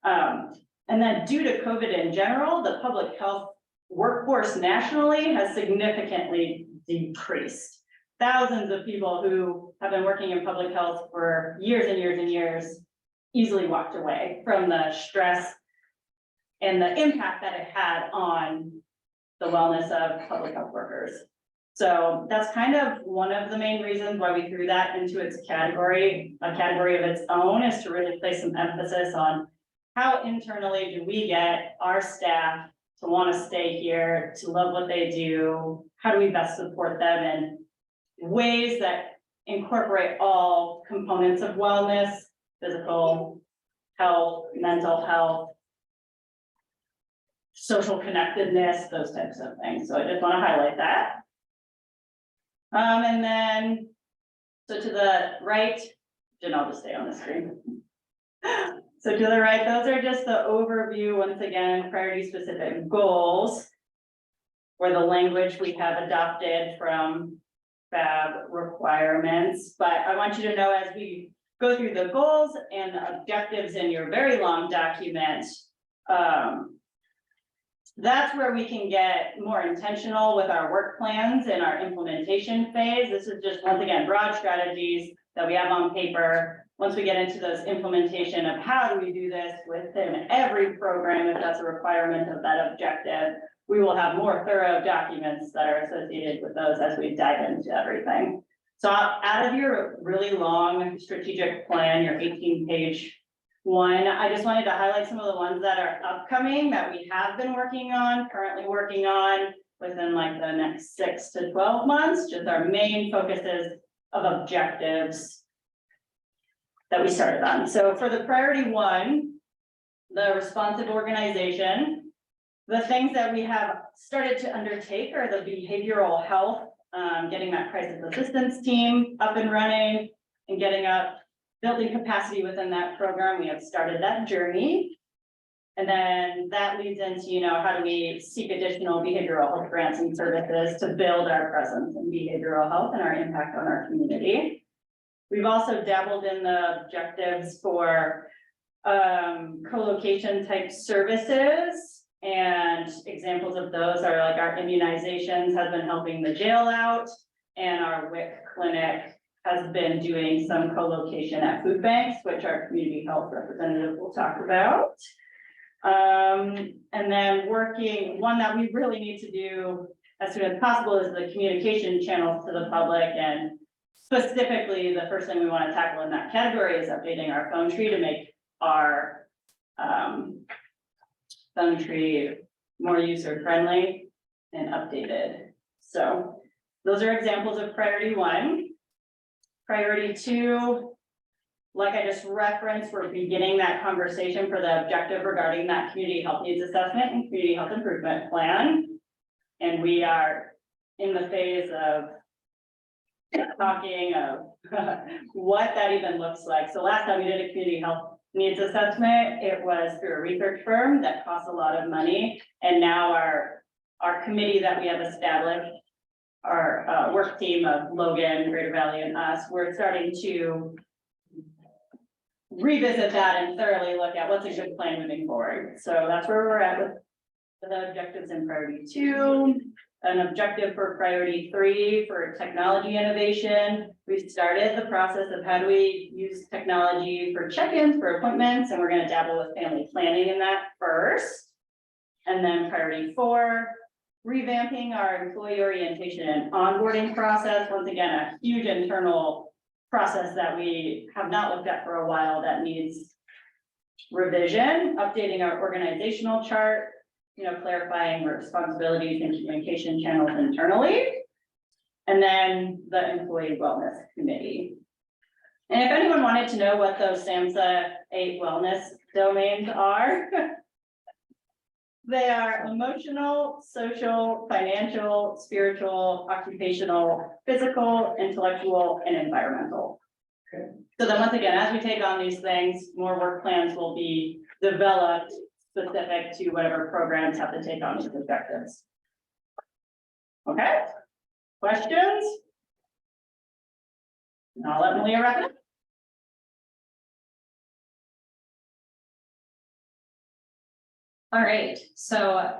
Speaker 9: And then due to COVID in general, the public health workforce nationally has significantly decreased. Thousands of people who have been working in public health for years and years and years easily walked away from the stress and the impact that it had on the wellness of public health workers. So that's kind of one of the main reasons why we threw that into its category, a category of its own, is to really place some emphasis on how internally do we get our staff to want to stay here, to love what they do? How do we best support them in ways that incorporate all components of wellness, physical health, mental health, social connectedness, those types of things. So I just want to highlight that. And then, so to the right, then I'll just stay on the screen. So to the right, those are just the overview, once again, priority specific goals. Or the language we have adopted from FAB requirements, but I want you to know as we go through the goals and objectives in your very long document. That's where we can get more intentional with our work plans and our implementation phase. This is just, once again, broad strategies that we have on paper. Once we get into those implementation of how do we do this within every program, if that's a requirement of that objective, we will have more thorough documents that are associated with those as we dive into everything. So out of your really long strategic plan, your 18-page one, I just wanted to highlight some of the ones that are upcoming that we have been working on, currently working on within like the next 6 to 12 months, just our main focuses of objectives that we started on. So for the priority one, the responsive organization, the things that we have started to undertake are the behavioral health, getting that crisis assistance team up and running and building capacity within that program. We have started that journey. And then that leads into, how do we seek additional behavioral health grants and services to build our presence in behavioral health and our impact on our community. We've also dabbled in the objectives for co-location type services, and examples of those are like our immunizations has been helping the jail out, and our WIC clinic has been doing some co-location at food banks, which our community health representative will talk about. And then one that we really need to do as soon as possible is the communication channels to the public, and specifically, the first thing we want to tackle in that category is updating our phone tree to make our phone tree more user friendly and updated. So those are examples of priority one. Priority two, like I just referenced, we're beginning that conversation for the objective regarding that community health needs assessment and community health improvement plan. And we are in the phase of talking of what that even looks like. So last time we did a community health needs assessment, it was through a research firm that costs a lot of money. And now our committee that we have established, our work team of Logan, Greater Valley, and us, we're starting to revisit that and thoroughly look at what's a good plan moving forward. So that's where we're at with the objectives in priority two. An objective for priority three for technology innovation. We've started the process of how do we use technology for check-ins, for appointments, and we're going to dabble with family planning in that first. And then priority four, revamping our employee orientation and onboarding process. Once again, a huge internal process that we have not looked at for a while that needs revision, updating our organizational chart, clarifying responsibilities and communication channels internally. And then the employee wellness committee. And if anyone wanted to know what those SAMHSA 8 wellness domains are, they are emotional, social, financial, spiritual, occupational, physical, intellectual, and environmental. Okay. So then once again, as we take on these things, more work plans will be developed specific to whatever programs have to take on these objectives. Okay, questions? And I'll let Malia wrap it up.
Speaker 4: All right, so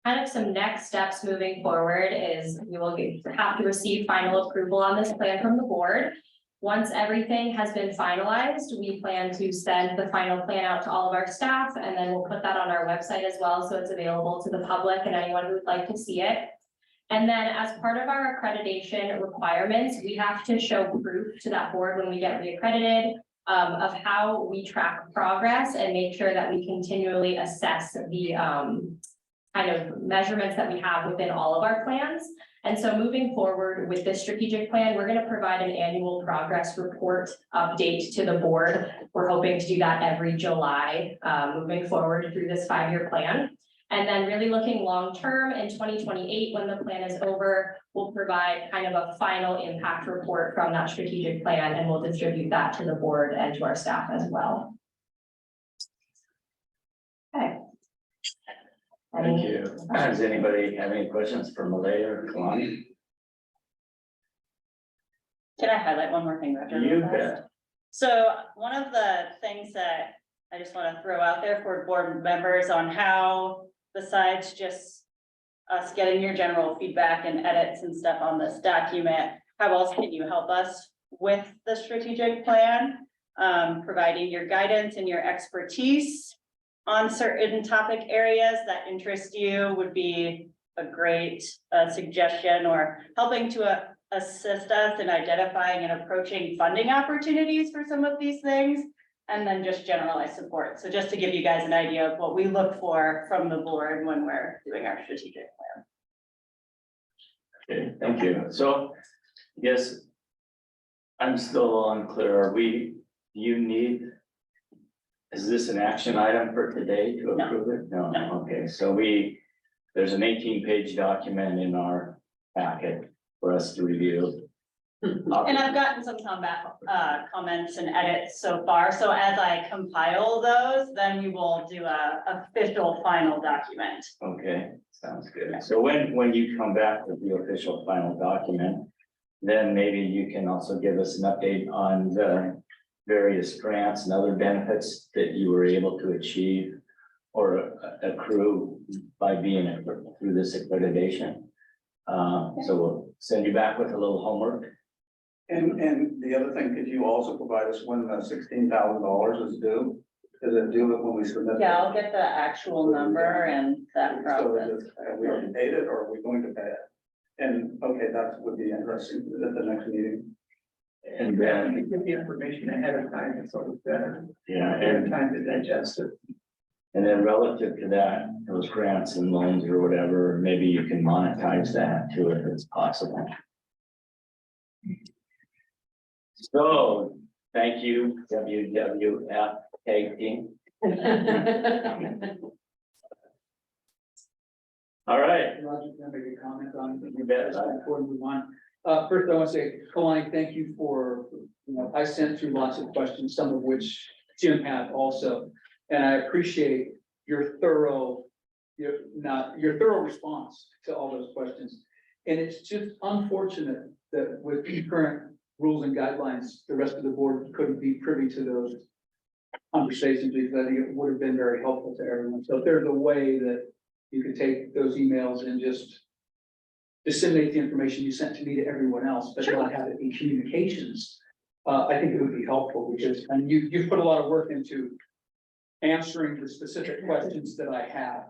Speaker 4: kind of some next steps moving forward is we will have to receive final approval on this plan from the board. Once everything has been finalized, we plan to send the final plan out to all of our staff, and then we'll put that on our website as well, so it's available to the public and anyone who would like to see it. And then as part of our accreditation requirements, we have to show proof to that board when we get reaccredited of how we track progress and make sure that we continually assess the kind of measurements that we have within all of our plans. And so moving forward with this strategic plan, we're going to provide an annual progress report update to the board. We're hoping to do that every July moving forward through this 5-year plan. And then really looking long-term in 2028, when the plan is over, we'll provide kind of a final impact report from that strategic plan, and we'll distribute that to the board and to our staff as well.
Speaker 1: Thank you. Does anybody have any questions for Malay or Kalani?
Speaker 9: Can I highlight one more thing, Roger?
Speaker 1: You
Speaker 9: real fast?
Speaker 1: bet.
Speaker 9: So one of the things that I just want to throw out there for board members on how, besides just us getting your general feedback and edits and stuff on this document, how else can you help us with the strategic plan? Providing your guidance and your expertise on certain topic areas that interest you would be a great suggestion, or helping to assist us in identifying and approaching funding opportunities for some of these things. And then just generalized support. So just to give you guys an idea of what we look for from the board when we're doing our strategic plan.
Speaker 1: Okay, thank you. So, yes. I'm still unclear. Is this an action item for today to
Speaker 9: No.
Speaker 1: approve it? No,
Speaker 9: No.
Speaker 1: okay, so there's an 18-page document in our packet for us to review.
Speaker 9: And I've gotten some comments and edits so far, so as I compile those, then we will do a official final document.
Speaker 1: Okay, sounds good. So when you come back with the official final document, then maybe you can also give us an update on the various grants and other benefits that you were able to achieve or accrue by being through this accreditation. So we'll send you back with a little homework.
Speaker 6: And the other thing, could you also provide us when the $16,000 is due? Does it due it when we submit?
Speaker 9: Yeah, I'll get the actual number and that
Speaker 6: So
Speaker 9: process.
Speaker 6: have we already paid it, or are we going to pay it? And, okay, that would be interesting at the next meeting.
Speaker 1: And then,
Speaker 8: Get the information ahead of time, it's always better.
Speaker 1: yeah,
Speaker 8: Have
Speaker 1: and
Speaker 8: time to digest it.
Speaker 1: then relative to that, those grants and loans or whatever, maybe you can monetize that too if it's possible. So, thank you, WWF Tag Team. All right,
Speaker 12: Roger, can I make a comment on it?
Speaker 1: You bet.
Speaker 12: Before we move on. First, I want to say, Kalani, thank you for, I sent through lots of questions, some of which Jim had also. And I appreciate your thorough response to all those questions. And it's just unfortunate that with the current rules and guidelines, the rest of the board couldn't be privy to those conversations, because I think it would have been very helpful to everyone. So if there's a way that you could take those emails and just disseminate the information you sent to me to everyone else, but not have it in communications. I think it would be helpful, because, and you've put a lot of work into answering the specific questions that I have.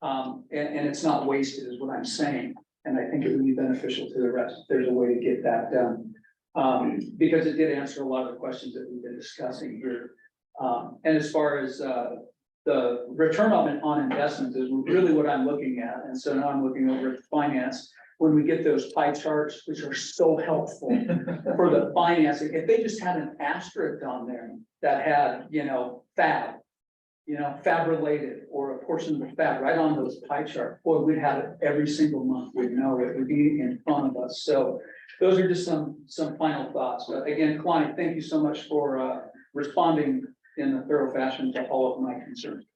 Speaker 12: And it's not wasted is what I'm saying. And I think it would be beneficial to the rest if there's a way to get that done. Because it did answer a lot of the questions that we've been discussing here. And as far as, the return on investment is really what I'm looking at. And so now I'm looking over at finance. When we get those pie charts, which are so helpful for the financing, if they just had an asterisk on there that had, fab related, or a portion of the fab right on those pie charts, boy, we'd have it every single month. We'd know it would be in front of us. So those are just some final thoughts. But again, Kalani, thank you so much for responding in a thorough fashion to all of my concerns.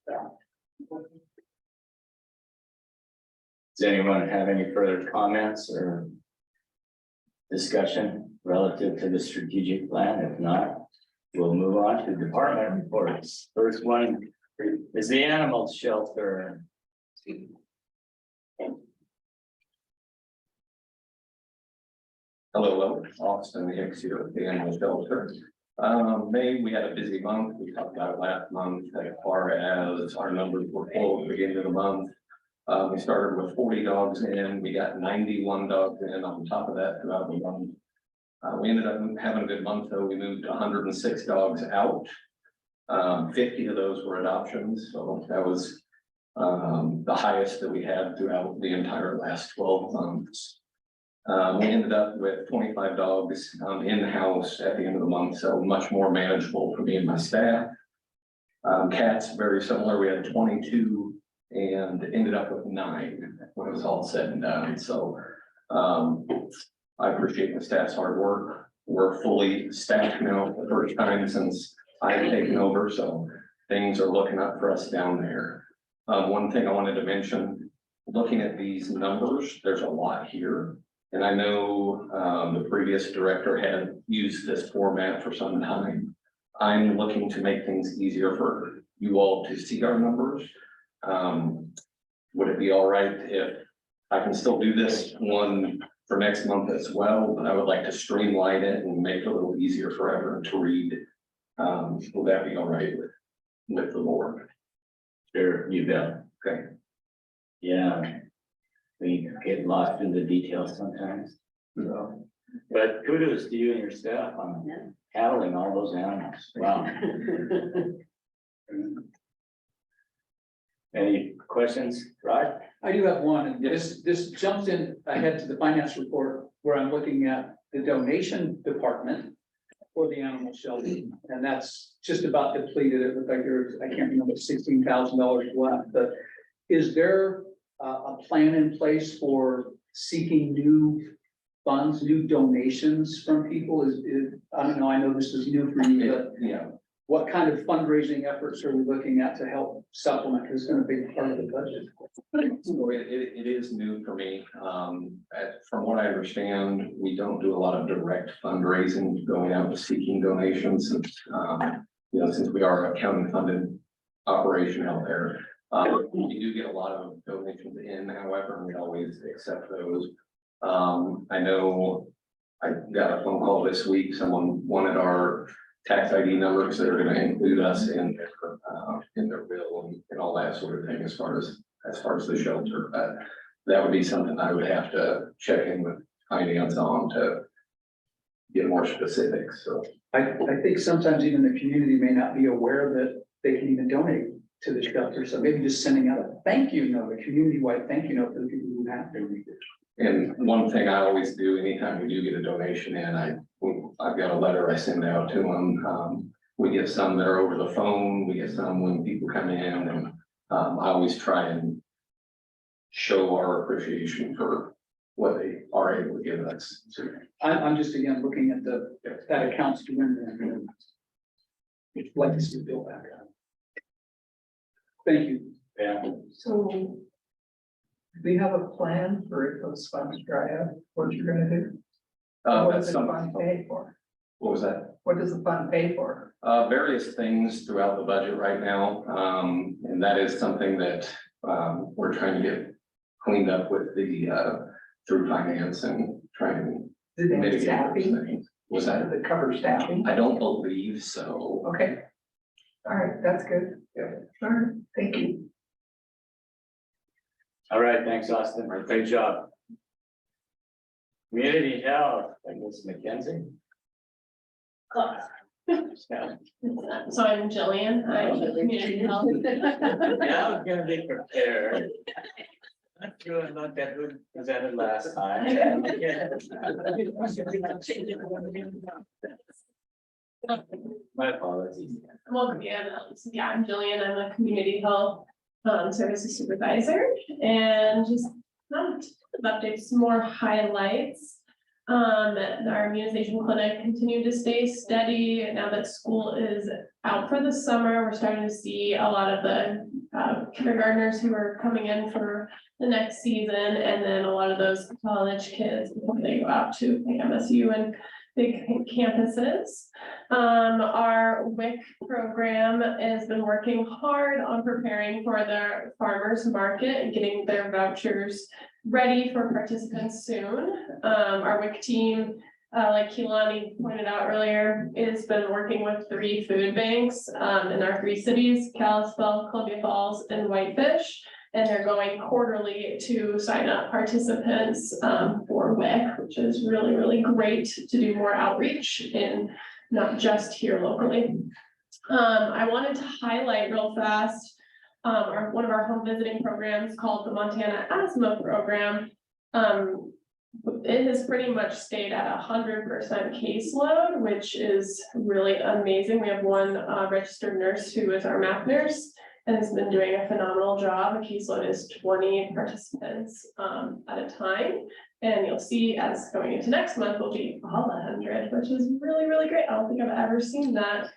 Speaker 1: does anyone have any further comments or discussion relative to the strategic plan? If not, we'll move on to department reports. First one is the animal shelter.
Speaker 10: Hello, Austin Hicks here with the animal shelter. May, we had a busy month. We talked about it last month as far as our numbers were full at the beginning of the month. We started with 40 dogs in, we got 91 dogs in on top of that throughout the month. We ended up having a good month though. We moved 106 dogs out. 50 of those were adoptions, so that was the highest that we had throughout the entire last 12 months. We ended up with 25 dogs in the house at the end of the month, so much more manageable for me and my staff. Cats, very similar. We had 22 and ended up with 9 when it was all said and done. So I appreciate the staff's hard work. We're fully staffed now for the first time since I've taken over, so things are looking up for us down there. One thing I wanted to mention, looking at these numbers, there's a lot here. And I know, the previous director had used this format for some time. I'm looking to make things easier for you all to see our numbers. Would it be all right if I can still do this one for next month as well, but I would like to streamline it and make it a little easier for everyone to read. Will that be all right with the board?
Speaker 1: Sure, you bet.
Speaker 10: Okay.
Speaker 1: Yeah. We get lost in the details sometimes.
Speaker 10: So,
Speaker 1: But kudos to you and your staff on handling all those animals. Wow. Any questions, Rod?
Speaker 12: I do have one, and this jumps in ahead to the finance report where I'm looking at the donation department for the animal shelter, and that's just about depleted. It looked like there's, I can't remember, $16,000 left, but is there a plan in place for seeking new funds, new donations from people? I don't know, I know this is new for you, but
Speaker 10: yeah,
Speaker 12: what kind of fundraising efforts are we looking at to help supplement? Because it's gonna be part of the budget.
Speaker 10: so it is new for me. From what I understand, we don't do a lot of direct fundraising going out seeking donations. Since, since we are a county funded operation out there. We do get a lot of donations in, however, and we always accept those. I know I got a phone call this week. Someone wanted our tax ID number because they're going to include us in their bill and all that sort of thing as far as the shelter. But that would be something I would have to check in with finance on to get more specifics. So
Speaker 12: I think sometimes even the community may not be aware that they can even donate to the shelter. So maybe just sending out a thank you note, a community-wide thank you note for the people who have donated.
Speaker 10: and one thing I always do anytime we do get a donation in, I've got a letter I send out to them. We get some that are over the phone. We get some when people come in, and I always try and show our appreciation for what they are able to give us. So,
Speaker 12: I'm just again looking at that accounts to win there. Like to see the bill back up. Thank you.
Speaker 1: Yeah.
Speaker 8: So. Do we have a plan for if those funds dry up, what you're gonna do? What
Speaker 10: that's
Speaker 8: does the
Speaker 10: something.
Speaker 8: fund pay for?
Speaker 10: What was that?
Speaker 8: What does the fund pay for?
Speaker 10: Various things throughout the budget right now, and that is something that we're trying to get cleaned up with the through finance and trying
Speaker 8: Do
Speaker 10: to
Speaker 8: they have
Speaker 10: mitigate those
Speaker 8: staffing?
Speaker 10: things. Was that?
Speaker 8: Does it cover staffing?
Speaker 10: I don't believe so.
Speaker 8: Okay. All right, that's good.
Speaker 10: Yeah.
Speaker 8: All right, thank you.
Speaker 1: All right, thanks, Austin. Great job. Community health, I guess Mackenzie.
Speaker 7: Close.
Speaker 1: Yeah,
Speaker 7: So I'm Jillian, I'm the community health.
Speaker 1: I was gonna be prepared. I'm sure not that who presented last time. My apologies.
Speaker 7: Welcome, yeah, I'm Jillian, I'm a community health services supervisor, and just updates, some more highlights. Our immunization clinic continued to stay steady. Now that school is out for the summer, we're starting to see a lot of the kindergartners who are coming in for the next season, and then a lot of those college kids before they go out to MSU and big campuses. Our WIC program has been working hard on preparing for the farmers market and getting their vouchers ready for participants soon. Our WIC team, like Keelani pointed out earlier, has been working with 3 food banks in our 3 cities, Kalispell, Columbia Falls, and Whitefish. And they're going quarterly to sign up participants for WIC, which is really, really great to do more outreach in not just here locally. I wanted to highlight real fast one of our home visiting programs called the Montana Asthma Program. It has pretty much stayed at 100% caseload, which is really amazing. We have one registered nurse who is our MAP nurse and has been doing a phenomenal job. The caseload is 20 participants at a time. And you'll see as going into next month, we'll be all 100, which is really, really great. I don't think I've ever seen that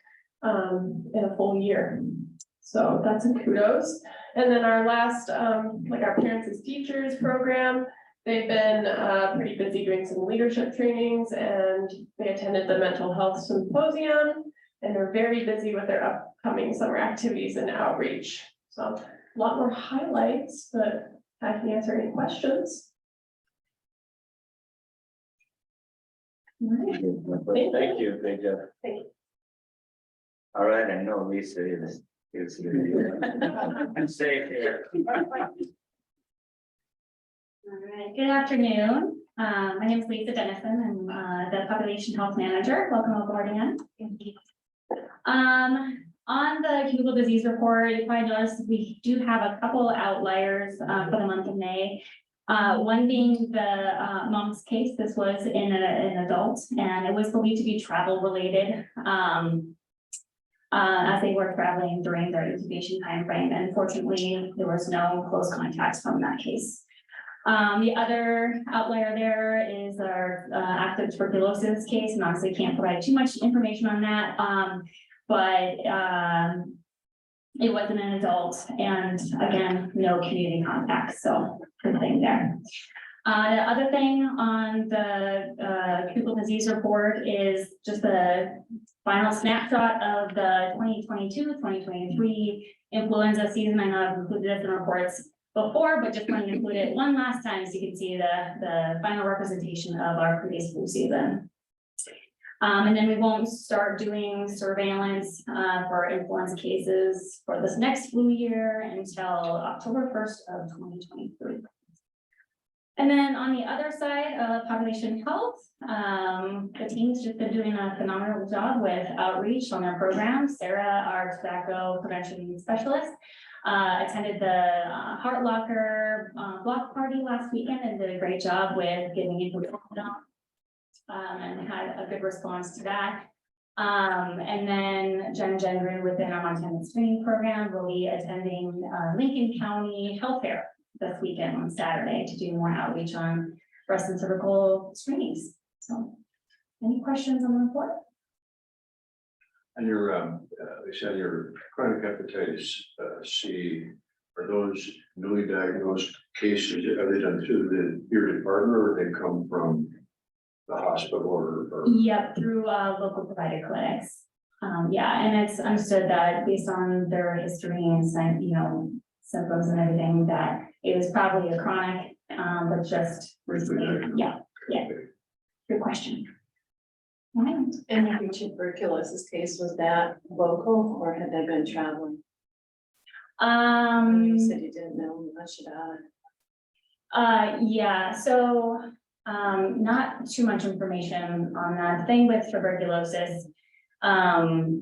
Speaker 7: in a full year. So that's a kudos. And then our last, like our Parents as Teachers program, they've been pretty busy doing some leadership trainings, and they attended the mental health symposium. And they're very busy with their upcoming summer activities and outreach. So a lot more highlights, but I can answer any questions.
Speaker 1: Thank you, great job.
Speaker 7: Thank you.
Speaker 1: All right, I know Lisa is I'm safe here.
Speaker 13: All right, good afternoon. My name is Lisa Dennison. I'm the Population Health Manager. Welcome aboard again. On the communicable disease report, you probably noticed we do have a couple outliers for the month of May. One being the mom's case. This was in an adult, and it was believed to be travel related. As they were traveling during their incubation timeframe, and fortunately, there was no close contacts from that case. The other outlier there is our active tuberculosis case, and honestly can't provide too much information on that. But it wasn't an adult, and again, no community contacts, so good thing there. The other thing on the communicable disease report is just a final snapshot of the 2022-2023 influenza season. I know I've included this in reports before, but just want to include it one last time so you can see the final representation of our previous flu season. And then we won't start doing surveillance for influenza cases for this next flu year until October 1st of 2023. And then on the other side of population health, the team's just been doing a phenomenal job with outreach on their program. Sarah, our tobacco prevention specialist, attended the Heart Locker block party last weekend and did a great job with giving input and had a good response to that. And then Jen Gendron within our Montana screening program will be attending Lincoln County Health Fair this weekend on Saturday to do more outreach on breast and cervical screenings. So, any questions on the report?
Speaker 11: And your, they said your chronic hepatitis C, are those newly diagnosed cases, are they done through your department, or they come from the hospital or?
Speaker 13: Yep, through local provider clinics. Yeah, and it's understood that based on their history and symptoms and everything, that it was probably a chronic, but just recently. Yeah. Good question. All right.
Speaker 2: And your tuberculosis case, was that local or had they been traveling? You said you didn't know much about it.
Speaker 13: Yeah, so not too much information on that. The thing with tuberculosis,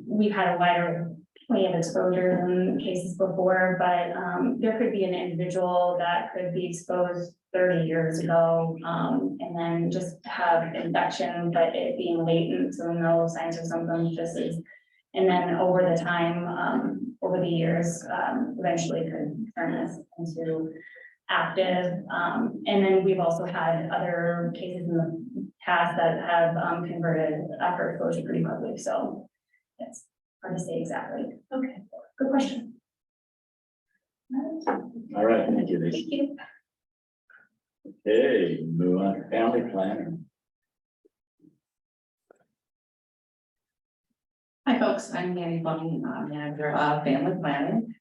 Speaker 13: we've had a wider way of exposure than cases before, but there could be an individual that could be exposed 30 years ago, and then just have infection, but it being latent, so no signs or symptoms, just is, and then over the time, over the years, eventually could turn this into active. And then we've also had other cases in the past that have converted after exposure pretty quickly, so it's hard to say exactly. Okay, good question.
Speaker 1: All right, thank you, Lisa.
Speaker 13: Thank you.
Speaker 1: Okay, move on to family planning.
Speaker 14: Hi folks, I'm Mandy Fleming, manager of family planning.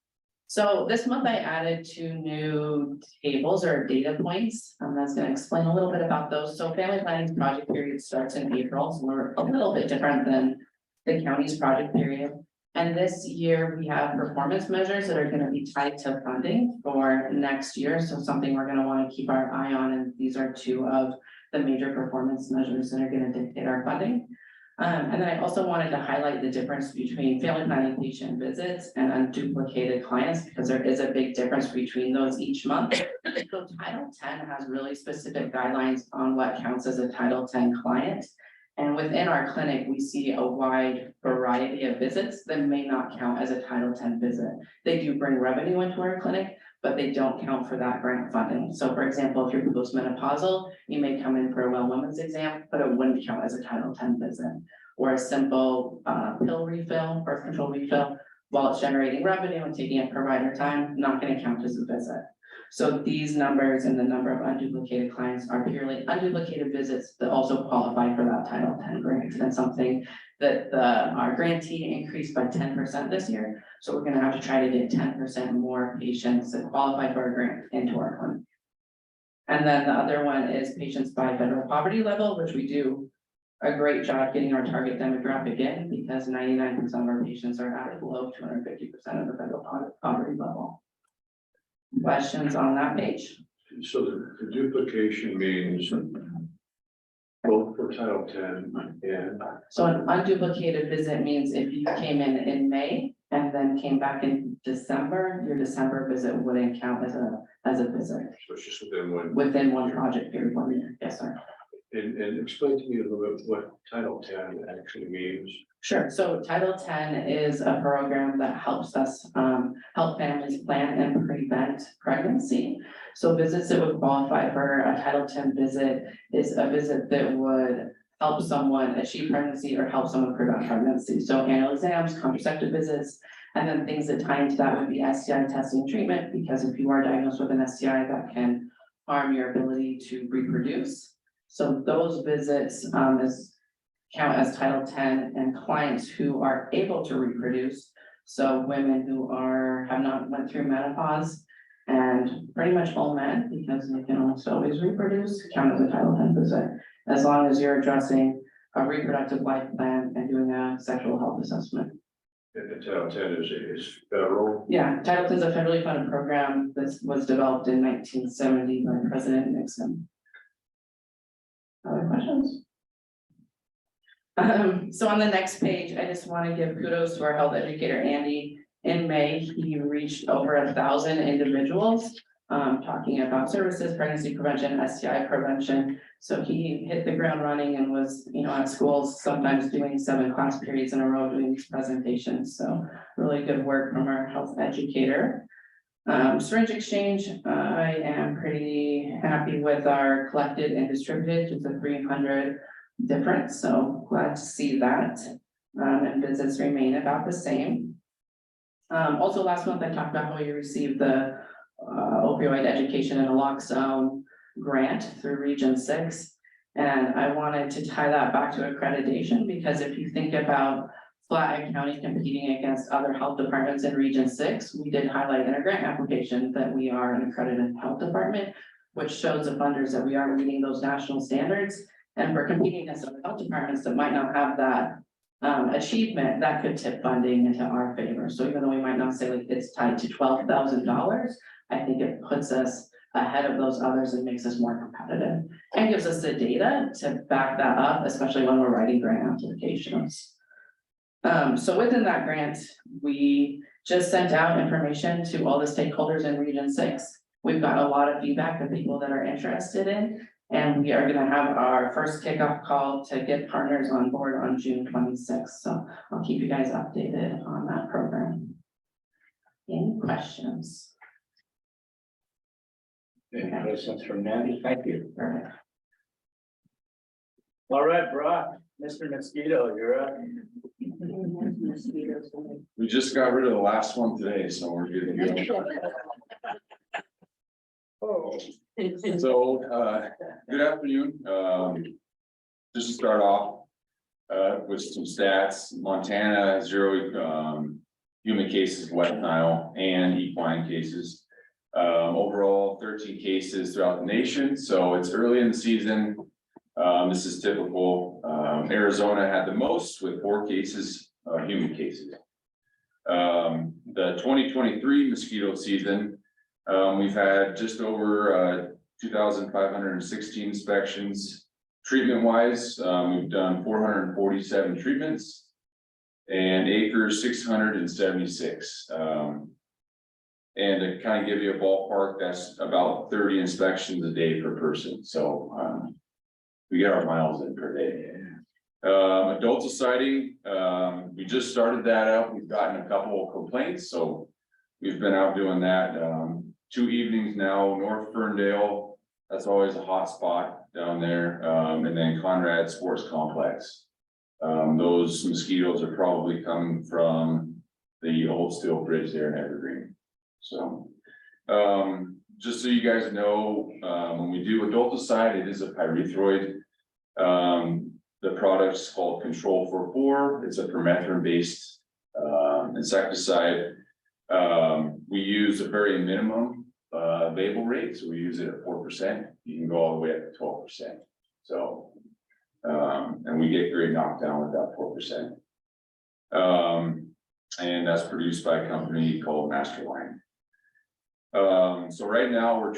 Speaker 14: So this month I added 2 new tables or data points. That's going to explain a little bit about those. So family planning's project period starts in April, so we're a little bit different than the county's project period. And this year we have performance measures that are going to be tied to funding for next year. So something we're going to want to keep our eye on, and these are 2 of the major performance measures that are going to dictate our funding. And then I also wanted to highlight the difference between family planning patient visits and unduplicated clients, because there is a big difference between those each month. So Title 10 has really specific guidelines on what counts as a Title 10 client. And within our clinic, we see a wide variety of visits that may not count as a Title 10 visit. They do bring revenue into our clinic, but they don't count for that grant funding. So for example, if you're postmenopausal, you may come in for a well women's exam, but it wouldn't count as a Title 10 visit. Or a simple pill refill, birth control refill, while it's generating revenue and taking up provider time, not gonna count as a visit. So these numbers and the number of unduplicated clients are purely unduplicated visits that also qualify for that Title X grant, and something that our grantee increased by 10% this year. So we're gonna have to try to get 10% more patients that qualify for a grant into our clinic. And then the other one is patients by federal poverty level, which we do a great job getting our target demographic in, because 99% of our patients are at or below 250% of the federal poverty level. Questions on that page?
Speaker 11: So the duplication means both for Title X and.
Speaker 14: So an unduplicated visit means if you came in May and then came back in December, your December visit wouldn't count as a visit
Speaker 11: So it's just
Speaker 14: within one project period, 1 year. Yes, sir.
Speaker 11: And explain to me a little bit what Title X actually means.
Speaker 14: Sure. So Title X is a program that helps us help families plan and prevent pregnancy. So visits that would qualify for a Title X visit is a visit that would help someone achieve pregnancy or help someone prevent pregnancy. So annual exams, contraceptive visits, and then things that tie into that would be STI testing treatment, because if you are diagnosed with an STI, that can harm your ability to reproduce. So those visits count as Title X, and clients who are able to reproduce. So women who have not went through menopause, and pretty much all men, because they can almost always reproduce, count as a Title X visit, as long as you're addressing a reproductive life plan and doing a sexual health assessment.
Speaker 11: And the Title X is federal.
Speaker 14: Yeah, Title X is a federally funded program that was developed in 1970 by President Nixon. Other questions? So on the next page, I just want to give kudos to our health educator, Andy. In May, he reached over 1,000 individuals, talking about services, pregnancy prevention, STI prevention. So he hit the ground running and was, at schools, sometimes doing 7 class periods in a row doing these presentations. So really good work from our health educator. Syringe exchange, I am pretty happy with our collected and distributed, just a 300 difference, so glad to see that. And visits remain about the same. Also last month I talked about how we received the opioid education and naloxone grant through Region 6. And I wanted to tie that back to accreditation, because if you think about Flat County competing against other health departments in Region 6, we did highlight in our grant application that we are an accredited health department, which shows the funders that we are meeting those national standards. And we're competing against other health departments that might not have that achievement, that could tip funding into our favor. So even though we might not say like it's tied to $12,000, I think it puts us ahead of those others and makes us more competitive and gives us the data to back that up, especially when we're writing grant applications. So within that grant, we just sent out information to all the stakeholders in Region 6. We've got a lot of feedback of people that are interested in, and we are gonna have our first kickoff call to get partners on board on June 26th. So I'll keep you guys updated on that program. Any questions?
Speaker 1: Any questions from Mandy? Thank you.
Speaker 14: Perfect.
Speaker 1: All right, Brock, Mr. Mosquito, you're up.
Speaker 15: We just got rid of the last one today, so we're good to go.
Speaker 1: Oh.
Speaker 15: So, good afternoon. Just to start off, with some stats, Montana, 0 human cases, West Nile, and equine cases. Overall, 13 cases throughout the nation, so it's early in the season. This is typical. Arizona had the most with 4 cases, human cases. The 2023 mosquito season, we've had just over 2,516 inspections. Treatment wise, we've done 447 treatments and acres 676. And to kind of give you a ballpark, that's about 30 inspections a day per person. So we get our miles in per day. Adult society, we just started that up. We've gotten a couple of complaints, so we've been out doing that. 2 evenings now, North Ferndale, that's always a hot spot down there. And then Conrad Sports Complex. Those mosquitoes are probably coming from the old steel bridge there in Evergreen. So, just so you guys know, when we do adulticide, it is a pyrethroid. The product's called Control 44. It's a permethrin-based insecticide. We use a very minimum label rate, so we use it at 4%. You can go all the way up to 12%. So, and we get great knockdown with that 4%. And that's produced by a company called Masterline. So right now we're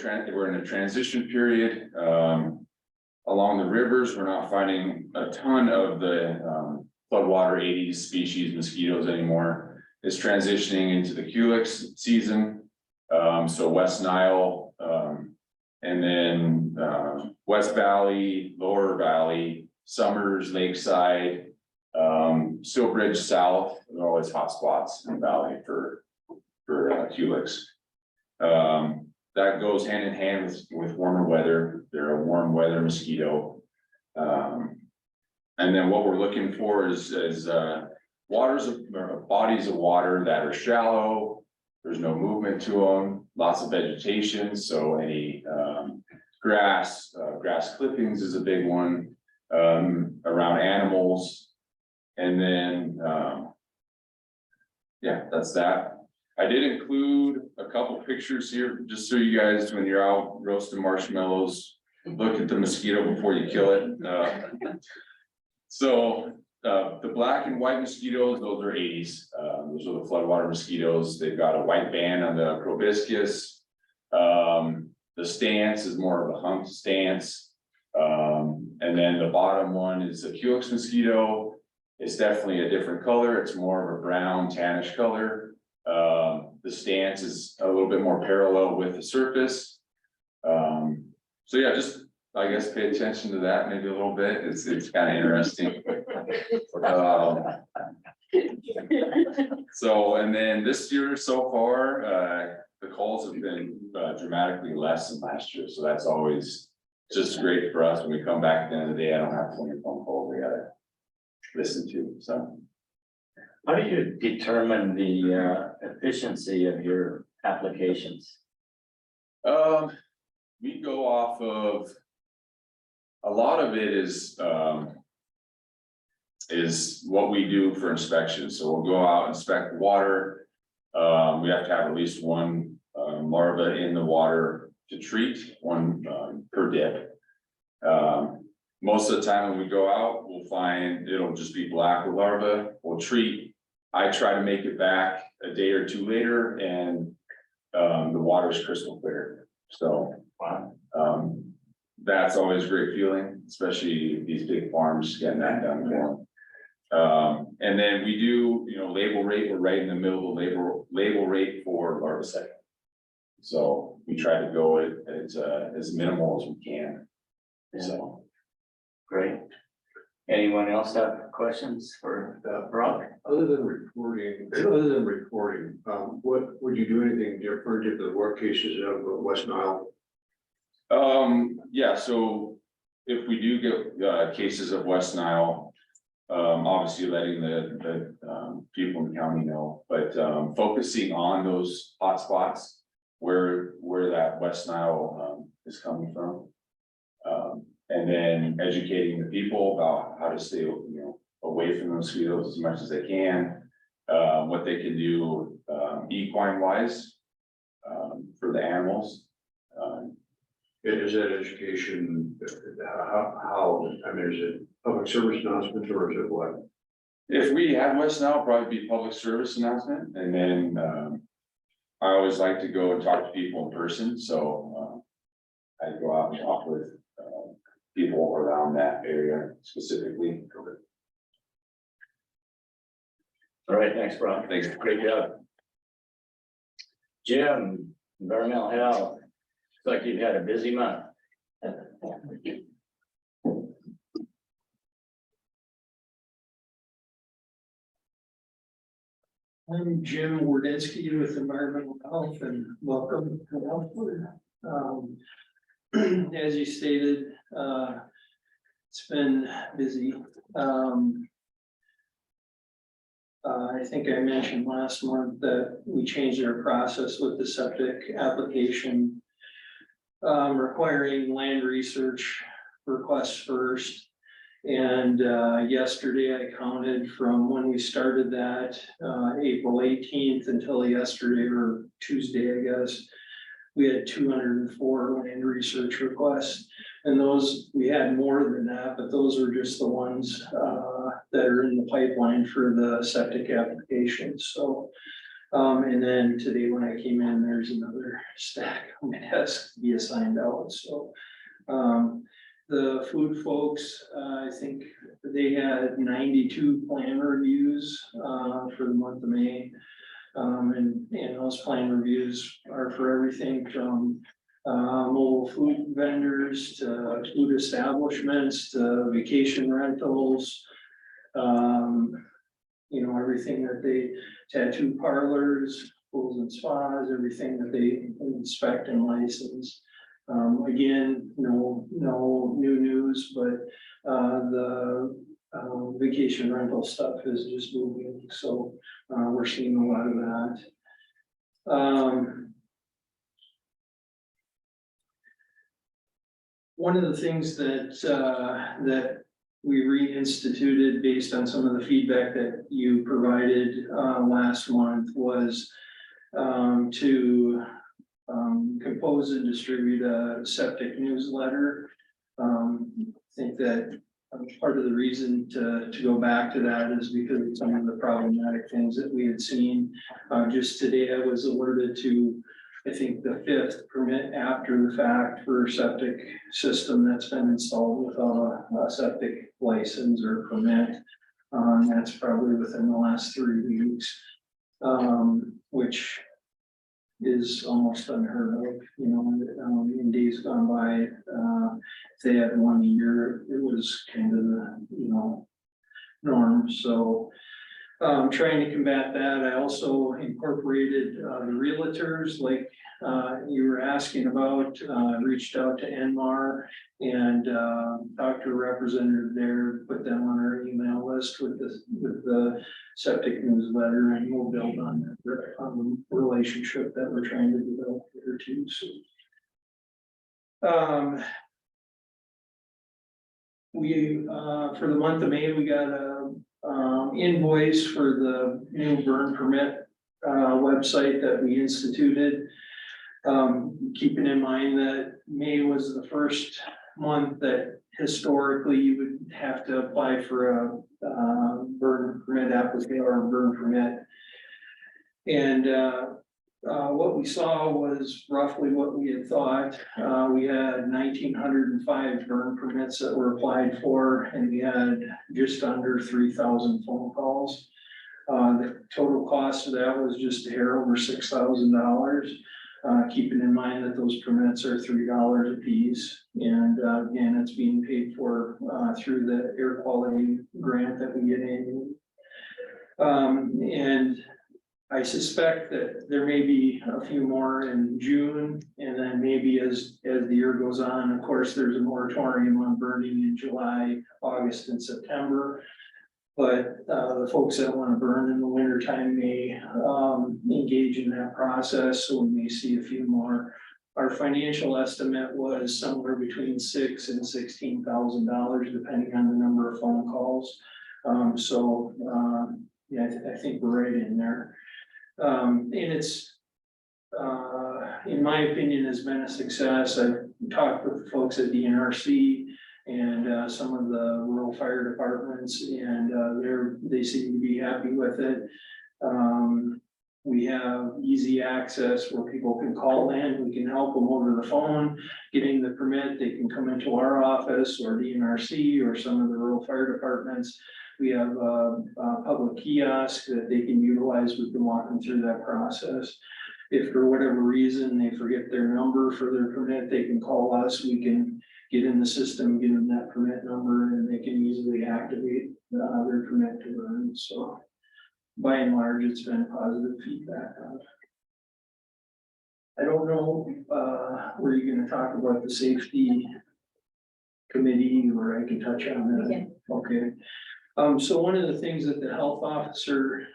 Speaker 15: in a transition period. Along the rivers, we're not finding a ton of the floodwater 80s species mosquitoes anymore. It's transitioning into the Culex season. So West Nile, and then West Valley, Lower Valley, Summers, Lakeside, Stillbridge South, there are always hot spots in the valley for Culex. That goes hand in hand with warmer weather. They're a warm weather mosquito. And then what we're looking for is bodies of water that are shallow. There's no movement to them, lots of vegetation. So any grass clippings is a big one, around animals. And then, yeah, that's that. I did include a couple pictures here, just so you guys, when you're out roasting marshmallows, look at the mosquito before you kill it. So the black and white mosquitoes, those are 80s. Those are the floodwater mosquitoes. They've got a white band on the proboscis. The stance is more of a humped stance. And then the bottom one is a Culex mosquito. It's definitely a different color. It's more of a brown tannish color. The stance is a little bit more parallel with the surface. So yeah, just I guess pay attention to that maybe a little bit. It's kind of interesting. So, and then this year so far, the calls have been dramatically less than last year. So that's always just great for us when we come back at the end of the day. I don't have 20 phone calls we gotta listen to. So.
Speaker 1: How do you determine the efficiency of your applications?
Speaker 15: We go off of, a lot of it is what we do for inspection. So we'll go out, inspect water. We have to have at least one larva in the water to treat, one per dip. Most of the time when we go out, we'll find it'll just be black with larva. We'll treat. I try to make it back a day or two later, and the water's crystal clear. So that's always a great feeling, especially these big farms getting that done. And then we do, label rate. We're right in the middle of the label rate for larvicide. So we try to go as minimal as we can. So
Speaker 1: great. Anyone else have questions for Brock?
Speaker 11: Other than reporting, what would you do anything different if there were cases of West Nile?
Speaker 15: Yeah, so if we do get cases of West Nile, obviously letting the people in the county know, but focusing on those hot spots where that West Nile is coming from. And then educating the people about how to stay, away from the mosquitoes as much as they can, what they can do equine wise for the animals.
Speaker 11: Is that education, how, I mean, is it public service announcement or is it what?
Speaker 15: If we had West Nile, probably be public service announcement, and then I always like to go and talk to people in person, so I go out and talk with people around that area specifically.
Speaker 1: All right, thanks, Brock.
Speaker 15: Thanks.
Speaker 1: Great job. Jim, environmental health. Looks like you've had a busy month.
Speaker 3: I'm Jim Wardensky with Environmental Health, and welcome to Health. As you stated, it's been busy. I think I mentioned last month that we changed our process with the septic application. Requiring land research requests first. And yesterday I counted from when we started that, April 18th until yesterday or Tuesday, I guess. We had 204 land research requests. And those, we had more than that, but those were just the ones that are in the pipeline for the septic application. So, and then today when I came in, there's another stack on my desk to be assigned out. So, the food folks, I think they had 92 plan reviews for the month of May. And those plan reviews are for everything from mobile food vendors to food establishments to vacation rentals. You know, everything that they, tattoo parlors, pools and spas, everything that they inspect and license. Again, no new news, but the vacation rental stuff is just moving, so we're seeing a lot of that. One of the things that we reinstituted based on some of the feedback that you provided last month was to compose and distribute a septic newsletter. I think that part of the reason to go back to that is because of some of the problematic things that we had seen. Just today, I was alerted to, I think, the 5th permit after the fact for septic system that's been installed without a septic license or permit. That's probably within the last 3 weeks, which is almost unheard of, you know, in days gone by. If they had one a year, it was kind of the, you know, norm. So trying to combat that. I also incorporated the realtors, like you were asking about, reached out to NMAR and talked to a representative there, put them on our email list with the septic newsletter, and we'll build on that relationship that we're trying to develop there too. So we for the month of May, we got a invoice for the new burn permit website that we instituted. Keeping in mind that May was the first month that historically you would have to apply for a burn permit application or a burn permit. And what we saw was roughly what we had thought. We had 1,905 burn permits that were applied for, and we had just under 3,000 phone calls. The total cost of that was just a hair over $6,000. Keeping in mind that those permits are $3 a piece, and again, it's being paid for through the air quality grant that we get annually. And I suspect that there may be a few more in June, and then maybe as the year goes on, of course, there's a moratorium on burning in July, August, and September. But the folks that want to burn in the winter time may engage in that process, so we may see a few more. Our financial estimate was somewhere between $6,000 and $16,000, depending on the number of phone calls. Yeah, I think we're right in there. And it's, in my opinion, has been a success. I've talked with the folks at the NRC and some of the rural fire departments, and they seem to be happy with it. We have easy access where people can call in, we can help them over the phone, getting the permit, they can come into our office or the NRC or some of the rural fire departments. We have a public kiosk that they can utilize, we can walk them through that process. If for whatever reason they forget their number for their permit, they can call us, we can get in the system, give them that permit number, and they can easily activate their permit to burn. So by and large, it's been positive feedback on it. I don't know, were you gonna talk about the safety committee, or I can touch on that?
Speaker 4: Yeah.
Speaker 3: Okay. So one of the things that the health officer,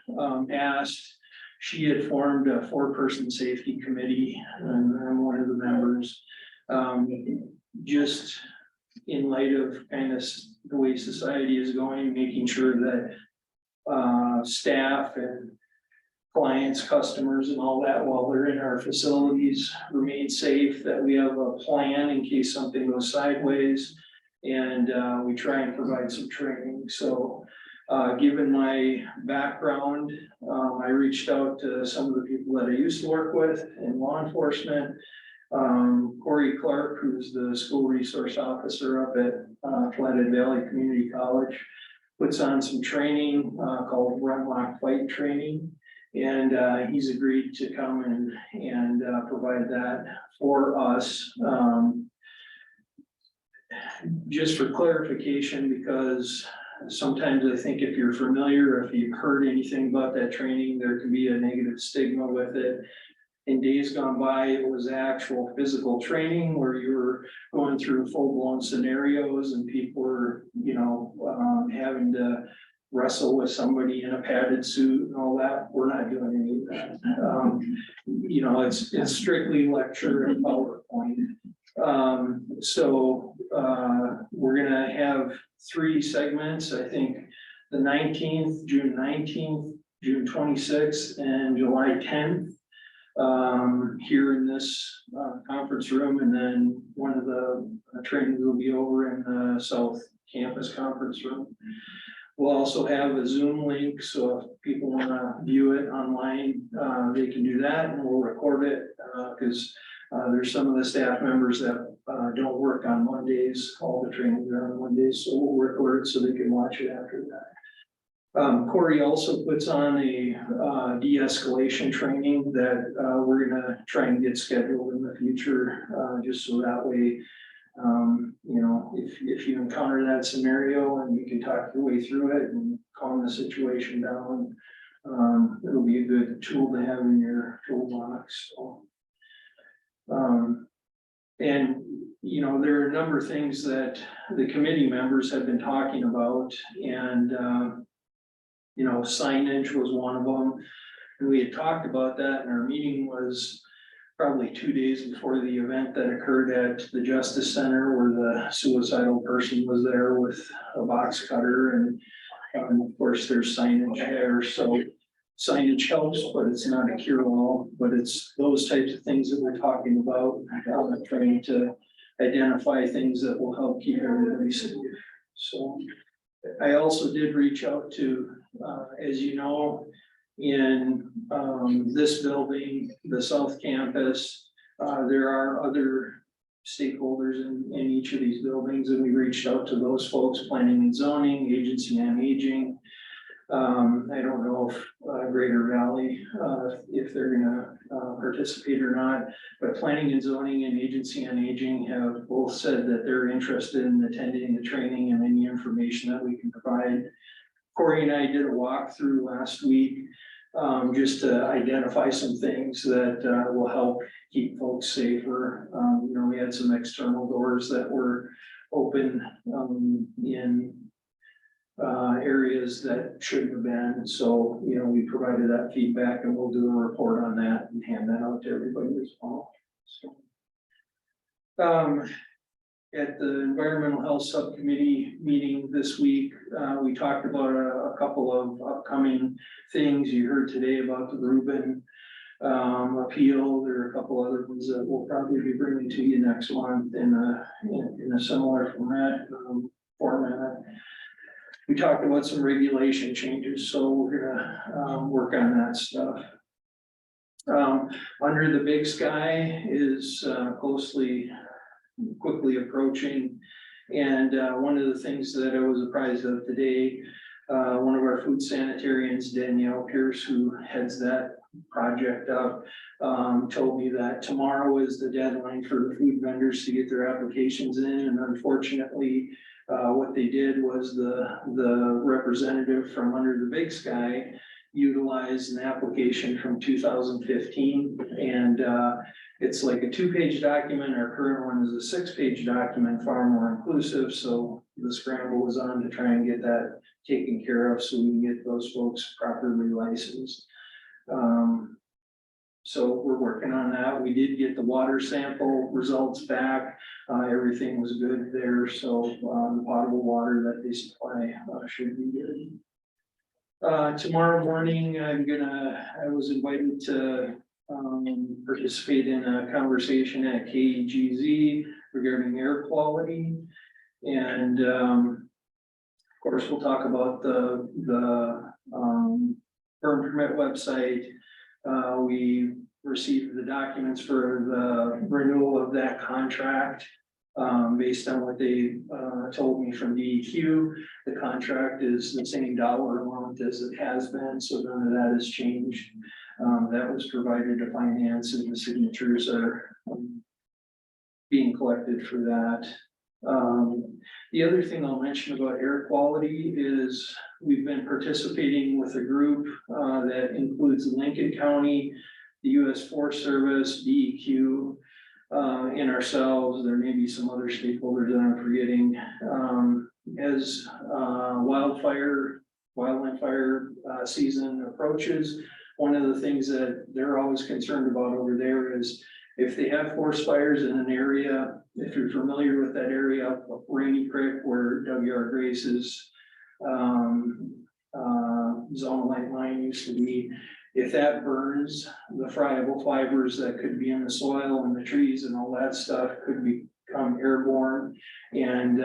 Speaker 3: asked, she had formed a 4-person safety committee, and I'm one of the members. Just in light of kind of the way society is going, making sure that staff and clients, customers and all that while they're in our facilities remain safe, that we have a plan in case something goes sideways. And we try and provide some training. So given my background, I reached out to some of the people that I used to work with in law enforcement. Corey Clark, who's the school resource officer up at Flathead Valley Community College, puts on some training called Run Lock Fight training. And he's agreed to come and provide that for us. Just for clarification, because sometimes I think if you're familiar, if you've heard anything about that training, there can be a negative stigma with it. In days gone by, it was actual physical training where you were going through full-blown scenarios and people were, having to wrestle with somebody in a padded suit and all that. We're not doing any of that. It's strictly lecture and PowerPoint. So we're gonna have 3 segments, I think, the 19th, June 19th, June 26th, and July 10th. Here in this conference room, and then one of the trainings will be over in the South Campus conference room. We'll also have a Zoom link, so if people wanna view it online, they can do that, and we'll record it, because there's some of the staff members that don't work on Mondays. All the trainings are on Mondays, so we'll record it so they can watch it after that. Corey also puts on a de-escalation training that we're gonna try and get scheduled in the future, just so that way, if you encounter that scenario and you can talk your way through it and calm the situation down, it'll be a good tool to have in your toolbox. So, there are a number of things that the committee members have been talking about, and signage was one of them. And we had talked about that, and our meeting was probably 2 days before the event that occurred at the Justice Center, where the suicidal person was there with a box cutter, and of course there's signage there. So signage helps, but it's not a cure-all. But it's those types of things that we're talking about, trying to identify things that will help keep everybody safe. So I also did reach out to, as you know, in this building, the South Campus, there are other stakeholders in each of these buildings, and we reached out to those folks: planning and zoning, agency on aging. I don't know if Greater Valley, if they're gonna participate or not, but planning and zoning and agency on aging have both said that they're interested in attending the training and any information that we can provide. Corey and I did a walkthrough last week, just to identify some things that will help keep folks safer. We had some external doors that were open in areas that shouldn't have been. So, we provided that feedback, and we'll do a report on that and hand that out to everybody as well. So, at the Environmental Health Subcommittee meeting this week, we talked about a couple of upcoming things. You heard today about the Rubin appeal. There are a couple other ones that we'll probably be bringing to you next month in a similar format. We talked about some regulation changes, so we're gonna work on that stuff. Under the Big Sky is quickly approaching, and one of the things that I was apprised of today, one of our food sanitarians, Danielle Pierce, who heads that project up, told me that tomorrow is the deadline for the food vendors to get their applications in, and unfortunately, what they did was the representative from Under the Big Sky utilized an application from 2015, and it's like a 2-page document. Our current one is a 6-page document, far more inclusive, so the scramble was on to try and get that taken care of so we can get those folks properly licensed. So we're working on that. We did get the water sample results back. Everything was good there, so the potable water that they supply should be good. Tomorrow morning, I was invited to participate in a conversation at KEGZ regarding air quality. And of course, we'll talk about the burn permit website. We received the documents for the renewal of that contract. Based on what they told me from DEQ, the contract is the same dollar amount as it has been, so none of that has changed. That was provided to finance, and the signatures are being collected for that. The other thing I'll mention about air quality is we've been participating with a group that includes Lincoln County, the US Forest Service, DEQ, and ourselves. There may be some other stakeholders that I'm forgetting. As wildland fire season approaches, one of the things that they're always concerned about over there is if they have forest fires in an area, if you're familiar with that area up Rainy Creek where W.R. Grace's zonolite line used to be, if that burns, the friable fibers that could be in the soil and the trees and all that stuff could become airborne. And,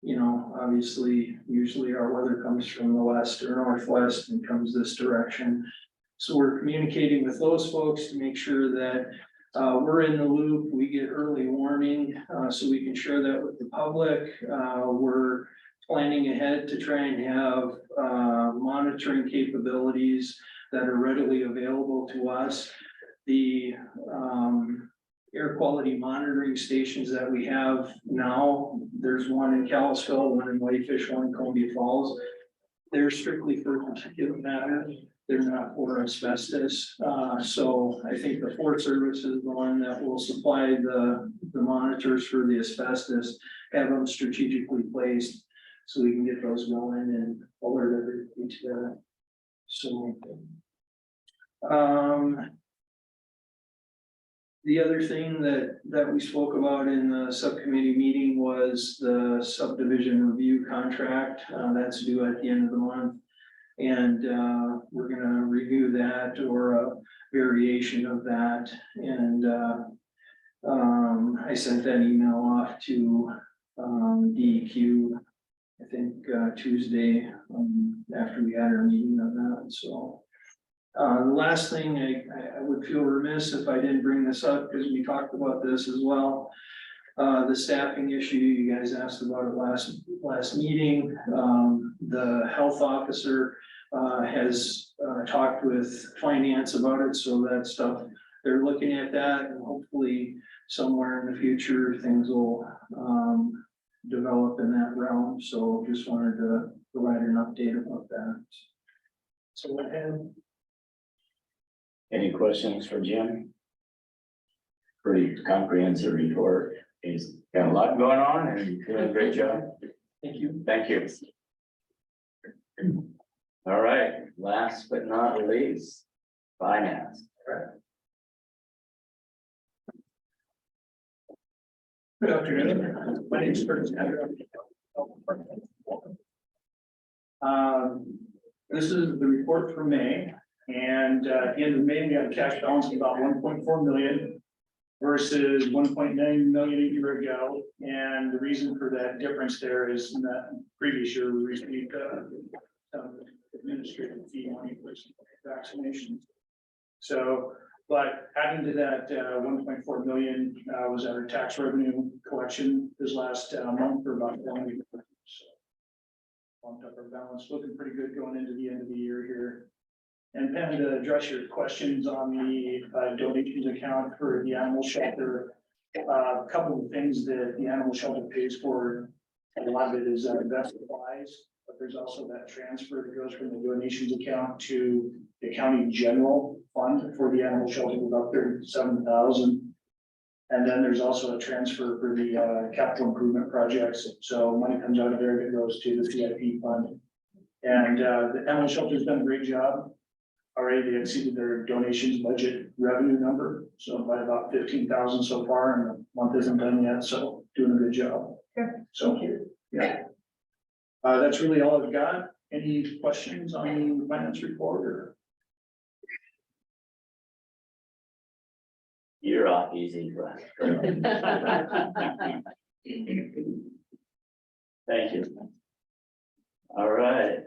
Speaker 3: you know, obviously, usually our weather comes from the west or northwest and comes this direction. So we're communicating with those folks to make sure that we're in the loop, we get early warning, so we can share that with the public. We're planning ahead to try and have monitoring capabilities that are readily available to us. The air quality monitoring stations that we have now, there's one in Kalispell, one in Whitefish, one in Columbia Falls. They're strictly for particulate matter. They're not for asbestos. So I think the Forest Service is the one that will supply the monitors for the asbestos, have them strategically placed so we can get those going and alert everybody to that. So the other thing that we spoke about in the subcommittee meeting was the subdivision review contract. That's due at the end of the month. And we're gonna review that or a variation of that. And I sent that email off to DEQ, I think Tuesday, after we had our meeting on that. So the last thing, I would feel remiss if I didn't bring this up because we talked about this as well. The staffing issue, you guys asked about it last meeting. The health officer has talked with finance about it, so that stuff, they're looking at that, and hopefully somewhere in the future, things will develop in that realm. So just wanted to provide an update about that. So go ahead.
Speaker 1: Any questions for Jim? Pretty comprehensive report. He's got a lot going on and he's doing a great job.
Speaker 3: Thank you.
Speaker 1: Thank you. All right, last but not least, finance.
Speaker 12: Good afternoon. My name is Curtis. This is the report for May, and at the end of May, we had a cash balance of about 1.4 million versus 1.9 million a year ago. And the reason for that difference there is in that previous year, we received some administrative fee money for some vaccinations. So, but adding to that 1.4 million was our tax revenue collection this last month for about 1 week. So bumped up our balance, looking pretty good going into the end of the year here. And Pam, to address your questions on the donations account for the animal shelter, a couple of things that the animal shelter pays for, a lot of it is vet supplies, but
Speaker 3: there's also that transfer that goes from the donations account to the county general fund for the animal shelter, about 37,000. And then there's also a transfer for the capital improvement projects, so money comes out of there that goes to the CIP fund. And the animal shelter's done a great job. Already they exceeded their donations budget revenue number, so by about 15,000 so far, and the month isn't done yet, so doing a good job.
Speaker 8: Okay.
Speaker 3: So, yeah. That's really all I've got. Any questions on the finance report or?
Speaker 1: You're off easy, but. Thank you. All right,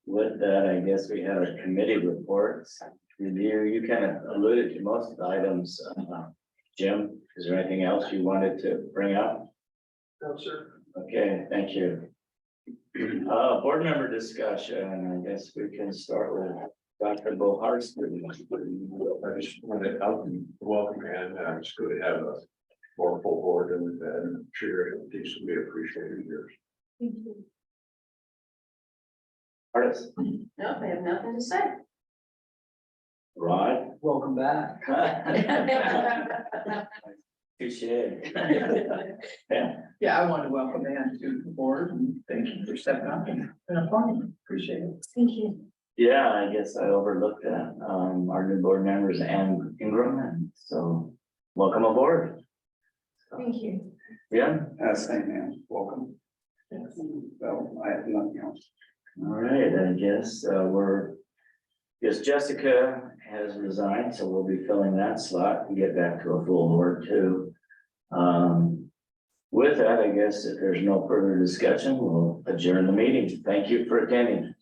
Speaker 1: with that, I guess we have a committee reports. Review, you kind of alluded to most of the items. Jim, is there anything else you wanted to bring up?
Speaker 3: No, sir.
Speaker 1: Okay, thank you. Board member discussion, I guess we can start with Dr. BOH.
Speaker 11: I just wanted to welcome and it's good to have a more full board and I'm sure these will be appreciated here.
Speaker 1: Artist,
Speaker 2: No, I have nothing to say.
Speaker 1: Rod.
Speaker 8: Welcome back.
Speaker 1: Touche. Yeah,
Speaker 8: Yeah, I want to welcome Ann to the board and thank you for stepping up and applying. Appreciate it.
Speaker 2: Thank you.
Speaker 1: yeah, I guess I overlooked that. Our new board members and Ingram, and so welcome aboard.
Speaker 2: Thank you.
Speaker 1: Yeah,
Speaker 6: Same man, welcome. So I have nothing else.
Speaker 1: all right, I guess yes, Jessica has resigned, so we'll be filling that slot and get back to a full board too. With that, I guess if there's no further discussion, we'll adjourn the meeting. Thank you for attending.